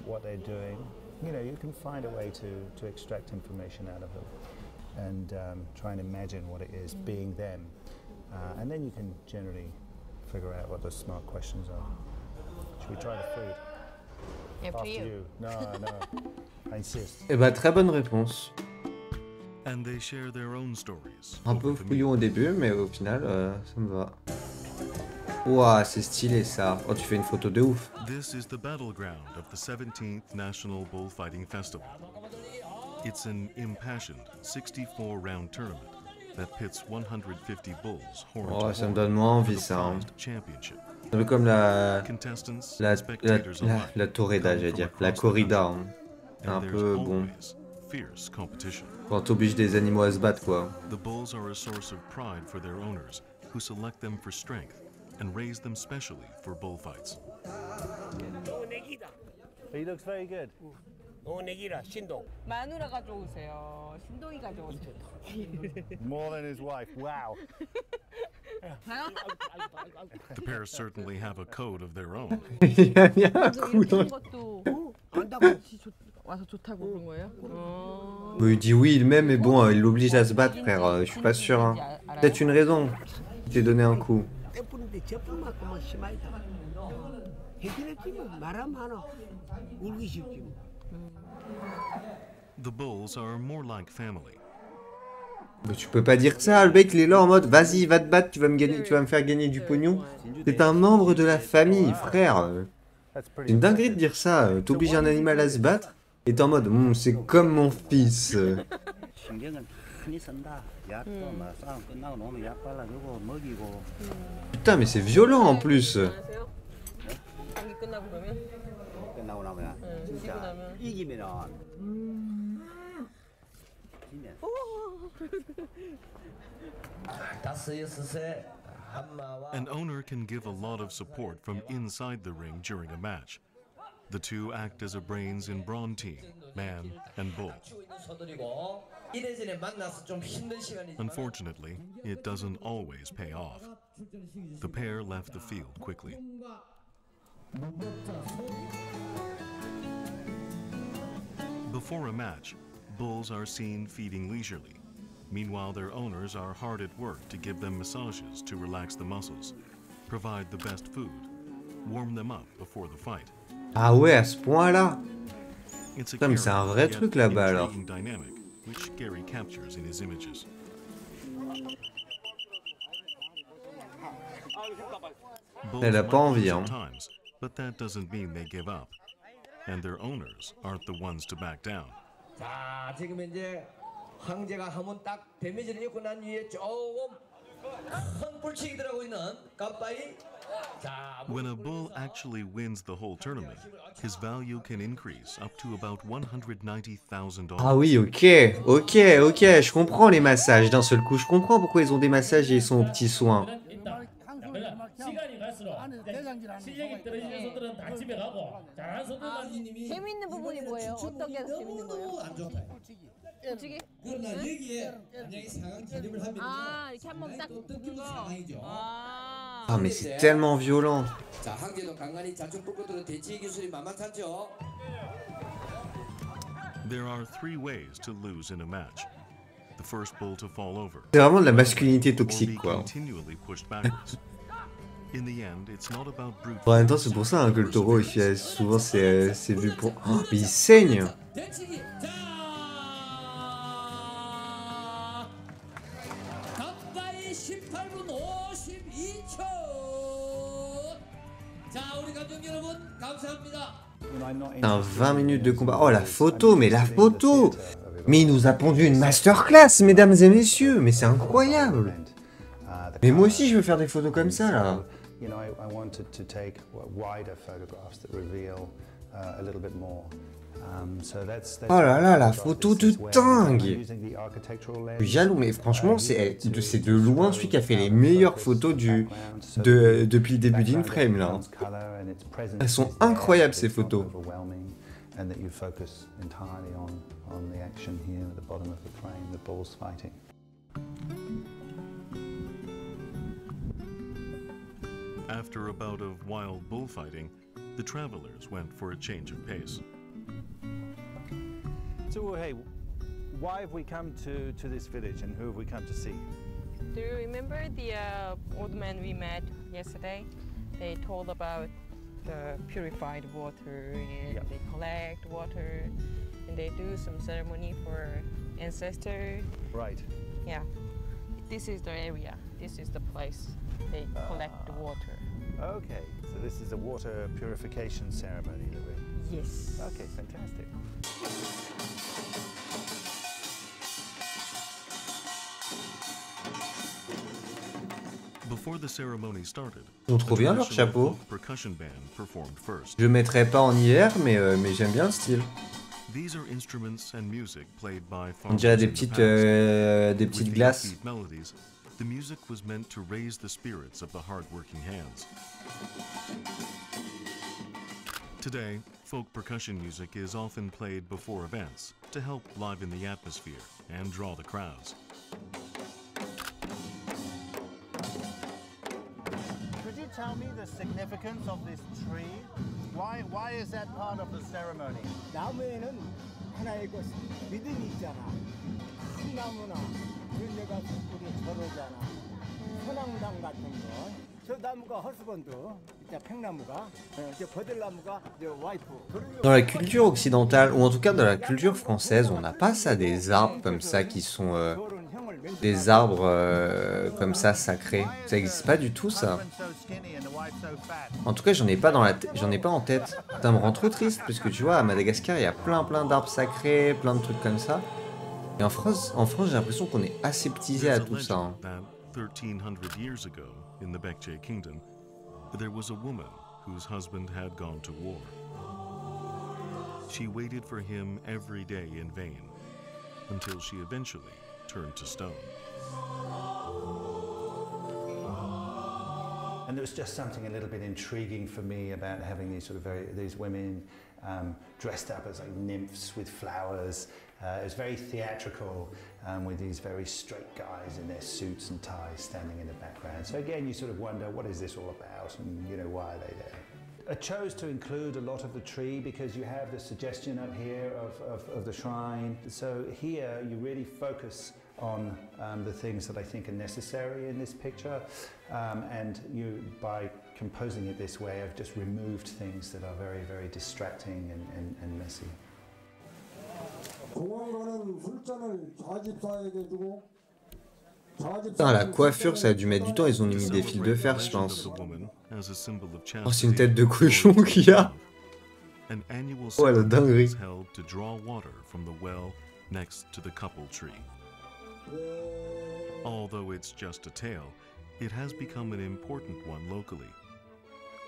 what they're doing. You know, you can find a way to extract information out of them and try and imagine what it is being them. And then you can generally figure out what the smart questions are. Should we try the food? After you. No, I insist. Eh ben, très bonne réponse. And they share their own stories. Un peu fouillon au début, mais au final, ça me va. Ouah, c'est stylé ça. Oh, tu fais une photo de ouf. This is the battleground of the 17th National Bullfighting Festival. It's an impassioned 64-round tournament that pits 150 bulls horn Oh, to ça me horn donne moins envie for the ça. Hein. prized championship. C'est un peu comme la Spectators torrida, j'allais dire. La corrida. Hein. C'est un And there's peu bon. always fierce competition. Quand t'obliges des animaux à se battre, quoi. The bulls are a source of pride for their owners, who select them for strength and raise them specially for bullfights. He looks very good. 내기라 신동. 마누라가 좋으세요. 신동이가 좋으세요. More than his wife. Wow. The pair certainly have a code of their own. Il y a un coup dans le... 와서 좋다고 그런 거예요? Il dit oui, il m'aime, mais bon, il l'oblige à se battre, frère. Je suis pas sûr. Hein. Peut-être une raison. Il t'est donné un coup. The bulls are more like family. Mais tu peux pas dire ça, le mec il est là en mode vas-y, va te battre, tu vas me faire gagner du pognon. C'est un membre de la famille, frère. C'est une dinguerie de dire ça. T'obliges un animal à se battre et t'es en mode c'est comme mon fils. Putain, mais c'est violent en plus. 경기 끝나고 그러면? 끝나고 나면 진짜 이기면은 An owner can give a lot of support from inside the ring during a match. The two act as a brains in brawn team, man and bull. Unfortunately, it doesn't always pay off. The pair left the field quickly. Before a match, bulls are seen feeding leisurely. Meanwhile, their owners are hard at work to give them massages to relax the muscles. provide the best food, warm them up before the fight. Ah ouais, à ce point-là. It's a Putain, mais c'est un vrai truc là-bas alors. intriguing dynamic, which Gary captures in his images. Both Elle a pas might envie, lose hein. at times, but that doesn't mean they give up. And their owners aren't the ones to back down. 자, 지금 이제 황제가 한번 딱 데미지를 입고 난 뒤에 조금 큰 불치기 들어가고 있는 깜빠이. 자, When a bull actually wins the whole tournament, his value can increase up to about $190,000. Ah oui, ok, je comprends les massages d'un seul coup. Je comprends pourquoi ils ont des massages et ils sont aux petits soins. 시간이 갈수록 실력이 떨어지는 소들은 다 집에 가고 잘하는 소들만 재밌는 부분이 뭐예요? 어떤 게 재밌는 거예요? 안 좋다. 솔직히? 그러나 여기에 만약에 상황 진입을 하면 아, 이렇게 한번 딱 뜯기는 상황이죠. Ah mais c'est tellement violent. 자, 황제도 간간히 자충 불꽃으로 대치 기술이 만만찮죠. There are three ways to lose in a match. The first bull to fall over. C'est vraiment de la masculinité Or toxique be quoi. continually pushed backwards. In the end, it's not about brute En même temps, c'est pour ça hein, que le taureau, souvent c'est vu pour. Oh, mais il saigne. 대치기. 자, 깜빠이 18분 52초. 자, 우리 감독 여러분 감사합니다. Putain, 20 minutes de combat. Oh la photo, mais la photo. Mais il nous a pondu une masterclass, mesdames et messieurs. Mais c'est incroyable. Mais moi aussi, je veux faire des photos comme ça là. You know, I wanted to take wider photographs that reveal a little bit more. So that's Oh là là, la photo de dingue. using the architectural Je suis jaloux, mais franchement, c'est de loin celui qui a fait les meilleures photos depuis le début d'InFrame là. Elles sont incroyables ces photos. And that you focus entirely on the action here at the bottom of the frame, the bulls fighting. After a bout of wild bullfighting, the travelers went for a change of pace. So, hey, why have we come to this village and who have we come to see? Do you remember the old man we met yesterday? They told about the purified water and they collect water and they do some ceremony for ancestors. Right. Yeah. This is the area. This is the place they collect the water. Okay, so this is a water purification ceremony that we're... Yes. Okay, fantastic. Before the ceremony started, Ils ont trop bien leur traditional chapeau. folk percussion band performed first. Je le mettrai pas en hiver, mais j'aime bien le style. These are instruments and music played by On dirait farmers des in the past. petites With these glaces. upbeat melodies, the music was meant to raise the spirits of the hard-working hands. Today, folk percussion music is often played before events to help liven the atmosphere and draw the crowds. Could you tell me the significance of this tree? Why is that part of the ceremony? 나무에는 하나의 그 믿음이 있잖아. 큰 나무나 그런 데가 우리 절오잖아. 선앙당 같은 거. 저 나무가 허스번드, 이제 팽나무가, 이제 버들나무가 이제 와이프. Dans la culture occidentale, ou en tout cas dans la culture française, on n'a pas ça des arbres comme ça qui sont des arbres comme ça sacrés. Ça n'existe pas du tout ça. En tout cas, j'en ai pas en tête. Ça me rend trop triste parce que tu vois, à Madagascar, il y a plein d'arbres sacrés, plein de trucs comme ça. Et en France, j'ai l'impression qu'on est aseptisé à tout ça. Hein. 1300 years ago, in the Baekje Kingdom, there was a woman whose husband had gone to war. She waited for him every day in vain, until she eventually turned to stone. And there was just something a little bit intriguing for me about having these sort of these women dressed up as like nymphs with flowers. It was very theatrical with these very straight guys in their suits and ties standing in the background. So again, you sort of wonder, what is this all about, and you know, why are they there? I chose to include a lot of the tree because you have the suggestion up here of the shrine. So here you really focus on the things that I think are necessary in this picture, and by composing it this way, I've just removed things that are very, very distracting and messy. Putain, la coiffure, ça a dû mettre du temps, ils ont mis des fils de fer, je pense. Oh, c'est une tête de cochon qu'il y a. Oh, la dinguerie. Although it's just a tale, it has become an important one locally.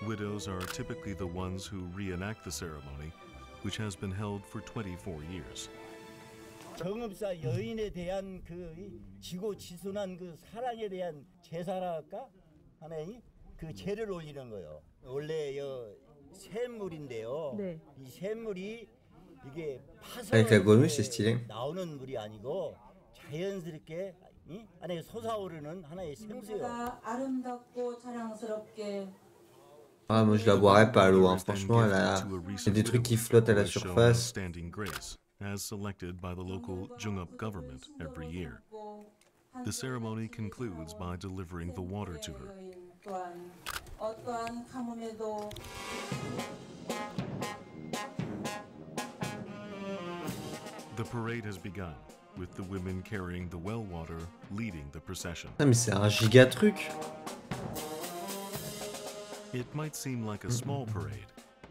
Widows are typically the ones who reenact the ceremony, which has been held for 24 years. 경험사 여인에 대한 그 지고지순한 그 사랑에 대한 제사랄까 하나의 그 제를 올리는 거요. 원래 샘물인데요. 네. 이 샘물이 이게 Avec la grenouille, c'est stylé. 나오는 물이 아니고 자연스럽게 안에 솟아오르는 하나의 생수요. 아름답고 자랑스럽게. Ah, moi je la boirais pas à l'eau, hein. Franchement, il y a des trucs qui flottent à la surface. As selected by the local Jungup government every year. The ceremony concludes by delivering the water to her. The parade has begun, with the women carrying the well water, leading the procession. Ah, mais c'est un giga truc. It might seem like a small parade,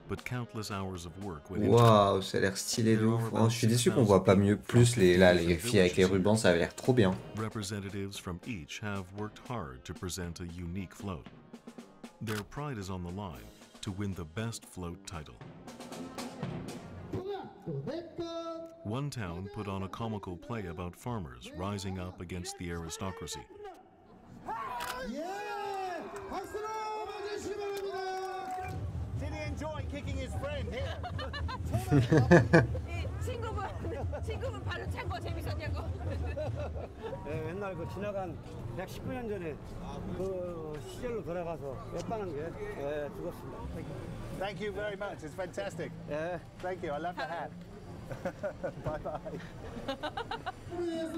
but countless hours of work went into it. Waouh, ça a l'air stylé de ouf. Oh, je suis déçu qu'on voit pas mieux plus les filles avec les rubans, ça avait l'air trop bien. Representatives from each have worked hard to present a unique float. Their pride is on the line to win the best float title. One town put on a comical play about farmers rising up against the aristocracy. Did he enjoy kicking his friend here? 친구분 발로 찬 거 재밌었냐고. 옛날 그 지나간 119년 전에 그 시절로 돌아가서 엿바는 게 죽었습니다. Thank you very much. It's fantastic. Thank you. I love the hat. Bye bye. It's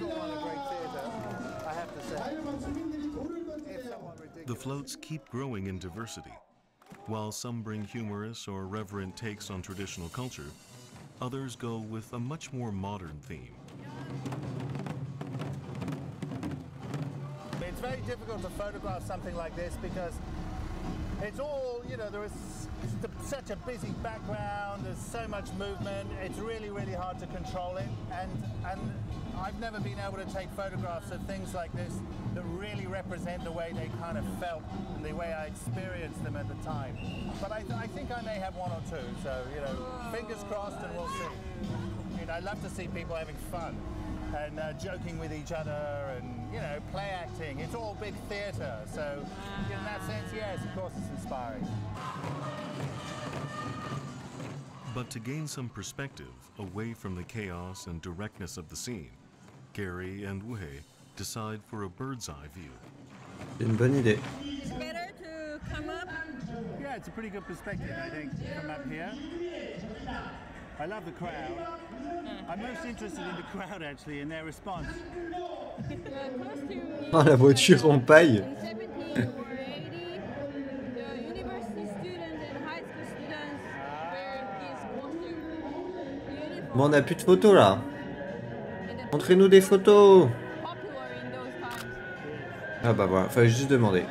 all a great theatre, I have to say. The floats keep growing in diversity. While some bring humorous or reverent takes on traditional culture, others go with a much more modern theme. It's very difficult to photograph something like this because it's all, there is such a busy background, there's so much movement, it's really, really hard to control it. And I've never been able to take photographs of things like this that really represent the way they kind of felt and the way I experienced them at the time. But I think I may have one or two, so, fingers crossed and we'll see. I love to see people having fun and joking with each other and, play acting. It's all big theatre, so in that sense, yes, of course it's inspiring. But to gain some perspective away from the chaos and directness of the scene, Gary and Wuhei decide for a bird's eye view. Une bonne idée. It's better to come up. Yeah, it's a pretty good perspective, I think, from up here. I love the crowd. I'm most interested in the crowd, actually, in their response. Oh, la voiture en paille. Bon, on n'a plus de photos là. Montrez-nous des photos. Ah bah voilà, fallait juste demander.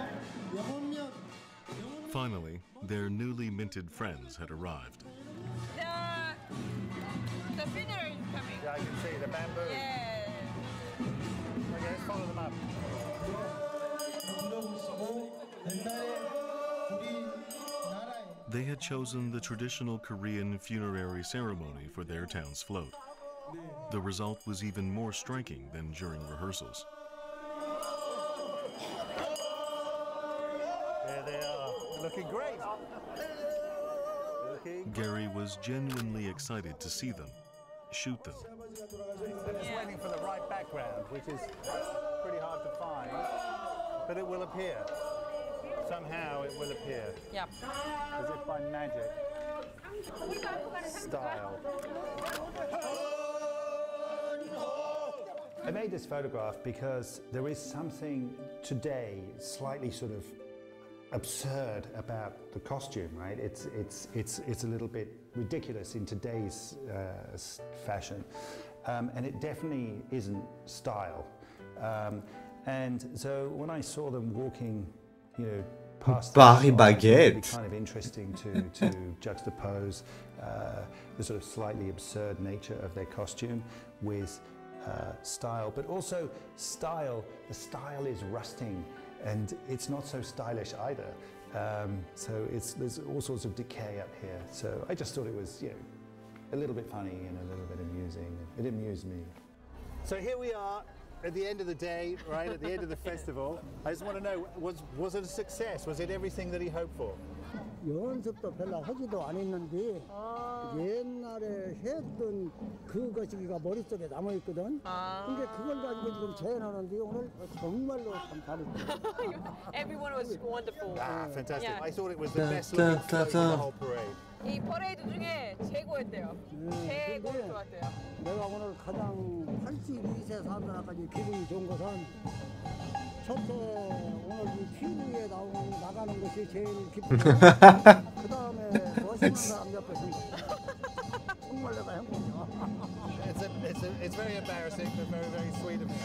Finally, their newly minted friends had arrived. The winner is coming. Yeah, I can see the bamboo. Yeah. Okay, let's follow them up. They had chosen the traditional Korean funerary ceremony for their town's float. The result was even more striking than during rehearsals. There they are, looking great. Gary was genuinely excited to see them, shoot them. I'm just waiting for the right background, which is pretty hard to find, but it will appear. Somehow it will appear. Yep. As if by magic. Style. made this photograph because there is something today slightly sort of absurd about the costume, right? It's a little bit ridiculous in today's fashion, and it definitely isn't style. And so when I saw them walking, you know, past Paris that, it Baguette. was kind of interesting to juxtapose the sort of slightly absurd nature of their costume with style, but also style. The style is rusting, and it's not so stylish either. So there's all sorts of decay up here. So I just thought it was, you know, a little bit funny and a little bit amusing. It amused me. So here we are at the end of the day, right, at the end of the festival. I just want to know, was it a success? Was it everything that he hoped for? 연습도 별로 하지도 않았는데 옛날에 했던 그것이가 머릿속에 남아있거든. 근데 그걸 가지고 지금 재현하는데 오늘 정말로 참 잘했어요. Everyone was wonderful. Ah, fantastic. Yeah. I thought it was the best looking float of the whole parade. 이 퍼레이드 중에 최고였대요. 최고 좋았대요. 내가 오늘 가장 82세 사람들까지 기분이 좋은 것은 첫째 오늘 이 TV에 나가는 것이 제일 기쁘고 그 다음에 멋있는 사람 옆에 있는 거 정말 내가 행복해요. It's very embarrassing, but very, very sweet of him.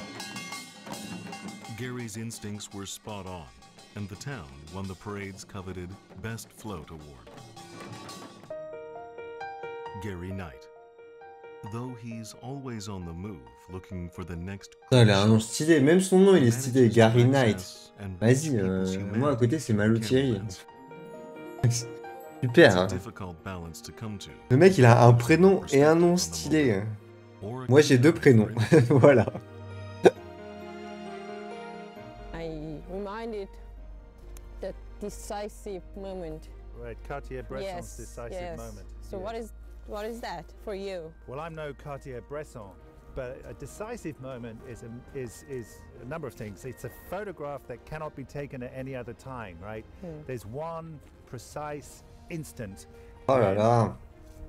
Gary's instincts were spot on, and the town won the parade's coveted Best Float Award. Gary Knight. Though he's always on the move, looking for the next. Il a un nom stylé, même son nom il est stylé, Gary Knight. Vas-y, moi à côté c'est Malo Thierry. Super. Hein. Le mec il a un prénom et un nom stylé. Moi j'ai deux prénoms, voilà. I reminded the decisive moment. Right, Cartier-Bresson's decisive moment. So what is that for you? Well, I'm no Cartier-Bresson, but a decisive moment is a number of things. It's a photograph that cannot be taken at any other time, right? There's one precise instant. Oh là là.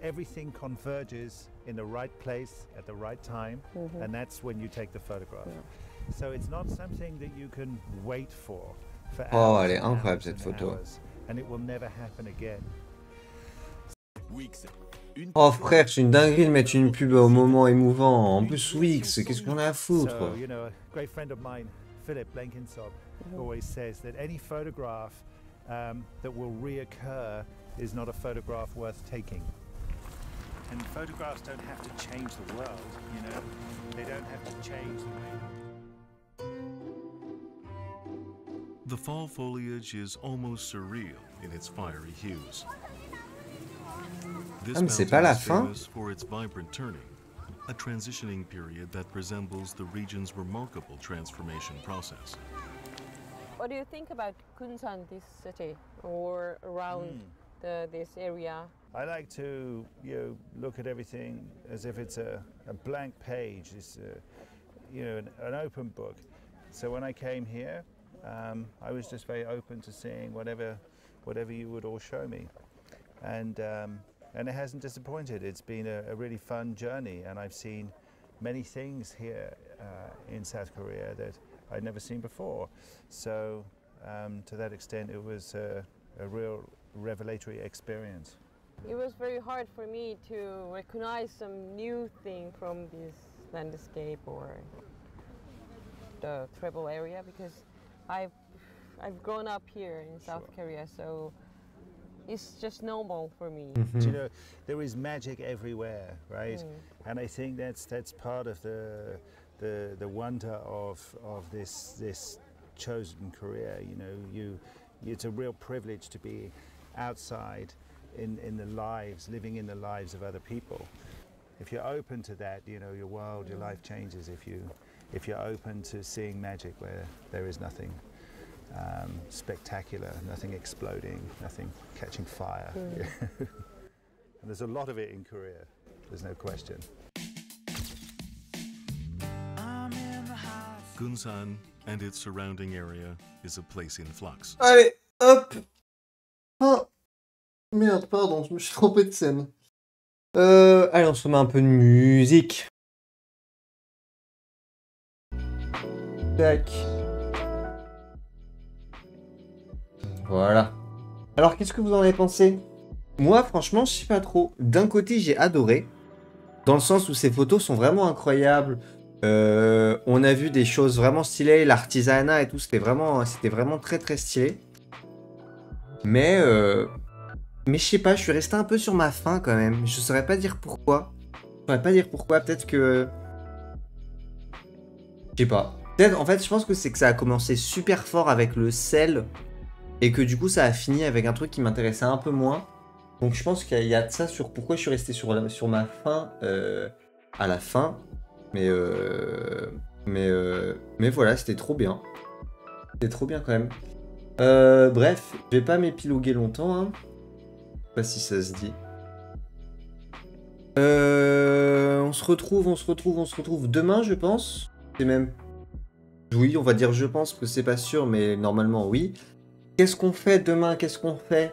Everything converges in the right place at the right time, and that's when you take the photograph. So it's not something that you can wait for hours. Oh, elle est incroyable cette photo. Hours, and it will never happen again. Oh frère, c'est une dinguerie de mettre une pub au moment émouvant. En plus, Wix, qu'est-ce qu'on a à foutre? So, you know, a great friend of mine, Philip Blenkinsop, always says that any photograph that will reoccur is not a photograph worth taking. And photographs don't have to change the world, you know? They don't have to change the way. The fall foliage is almost surreal in its fiery hues. This mais c'est pas la fin. famous for its vibrant turning, a transitioning period that resembles the region's remarkable transformation process. What do you think about Kunsan, this city, or around this area? I like to, you know, look at everything as if it's a blank page. It's you know, an open book. So when I came here, I was just very open to seeing whatever you would all show me, and it hasn't disappointed. It's been a really fun journey, and I've seen many things here in South Korea that I'd never seen before. So to that extent, it was a real revelatory experience. It was very hard for me to recognize some new thing from this landscape or the travel area, because I've grown up here in South Korea, so it's just normal for me. You know, there is magic everywhere, right? And I think that's part of the wonder of this chosen career. You know, it's a real privilege to be outside in the lives, living in the lives of other people. If you're open to that, you know, your world, your life changes. If you're open to seeing magic where there is nothing spectacular, nothing exploding, nothing catching fire. And there's a lot of it in Korea, there's no question. Gunsan and its surrounding area is a place in flux. Allez, hop. Oh. Merde, pardon, je me suis trompé de scène. Allez, on se remet un peu de musique. Tac. Voilà. Alors, qu'est-ce que vous en avez pensé? Moi, franchement, je sais pas trop. D'un côté, j'ai adoré. Dans le sens où ces photos sont vraiment incroyables. On a vu des choses vraiment stylées. L'artisanat et tout, c'était vraiment très très stylé. Mais je sais pas, je suis resté un peu sur ma faim quand même. Je saurais pas dire pourquoi. Peut-être que... Je sais pas. Peut-être, en fait, je pense que c'est que ça a commencé super fort avec le sel. Et que du coup, ça a fini avec un truc qui m'intéressait un peu moins. Donc je pense qu'il y a de ça sur pourquoi je suis resté sur ma faim à la fin. Mais voilà, c'était trop bien. C'était trop bien quand même. Bref, je vais pas m'épiloguer longtemps. Hein. Je sais pas si ça se dit. On se retrouve demain, je pense. C'est même... Oui, on va dire je pense, parce que c'est pas sûr, mais normalement oui. Qu'est-ce qu'on fait demain? Qu'est-ce qu'on fait?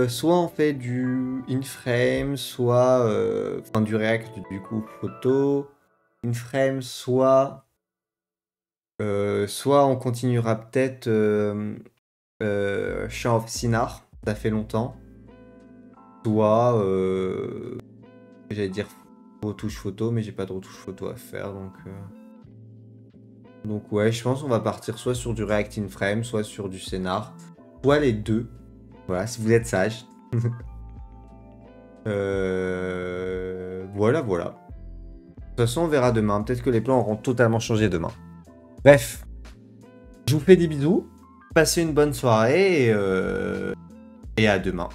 Soit on fait du in-frame, soit enfin du react du coup photo, in-frame, soit on continuera peut-être Champ of Sinar, ça fait longtemps, soit j'allais dire retouche photo, mais j'ai pas de retouche photo à faire, donc ouais, je pense qu'on va partir soit sur du react in-frame, soit sur du scénar, soit les deux. Voilà, si vous êtes sage. Voilà. De toute façon, on verra demain. Peut-être que les plans auront totalement changé demain. Bref. Je vous fais des bisous. Passez une bonne soirée et à demain.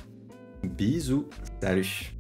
Bisous. Salut.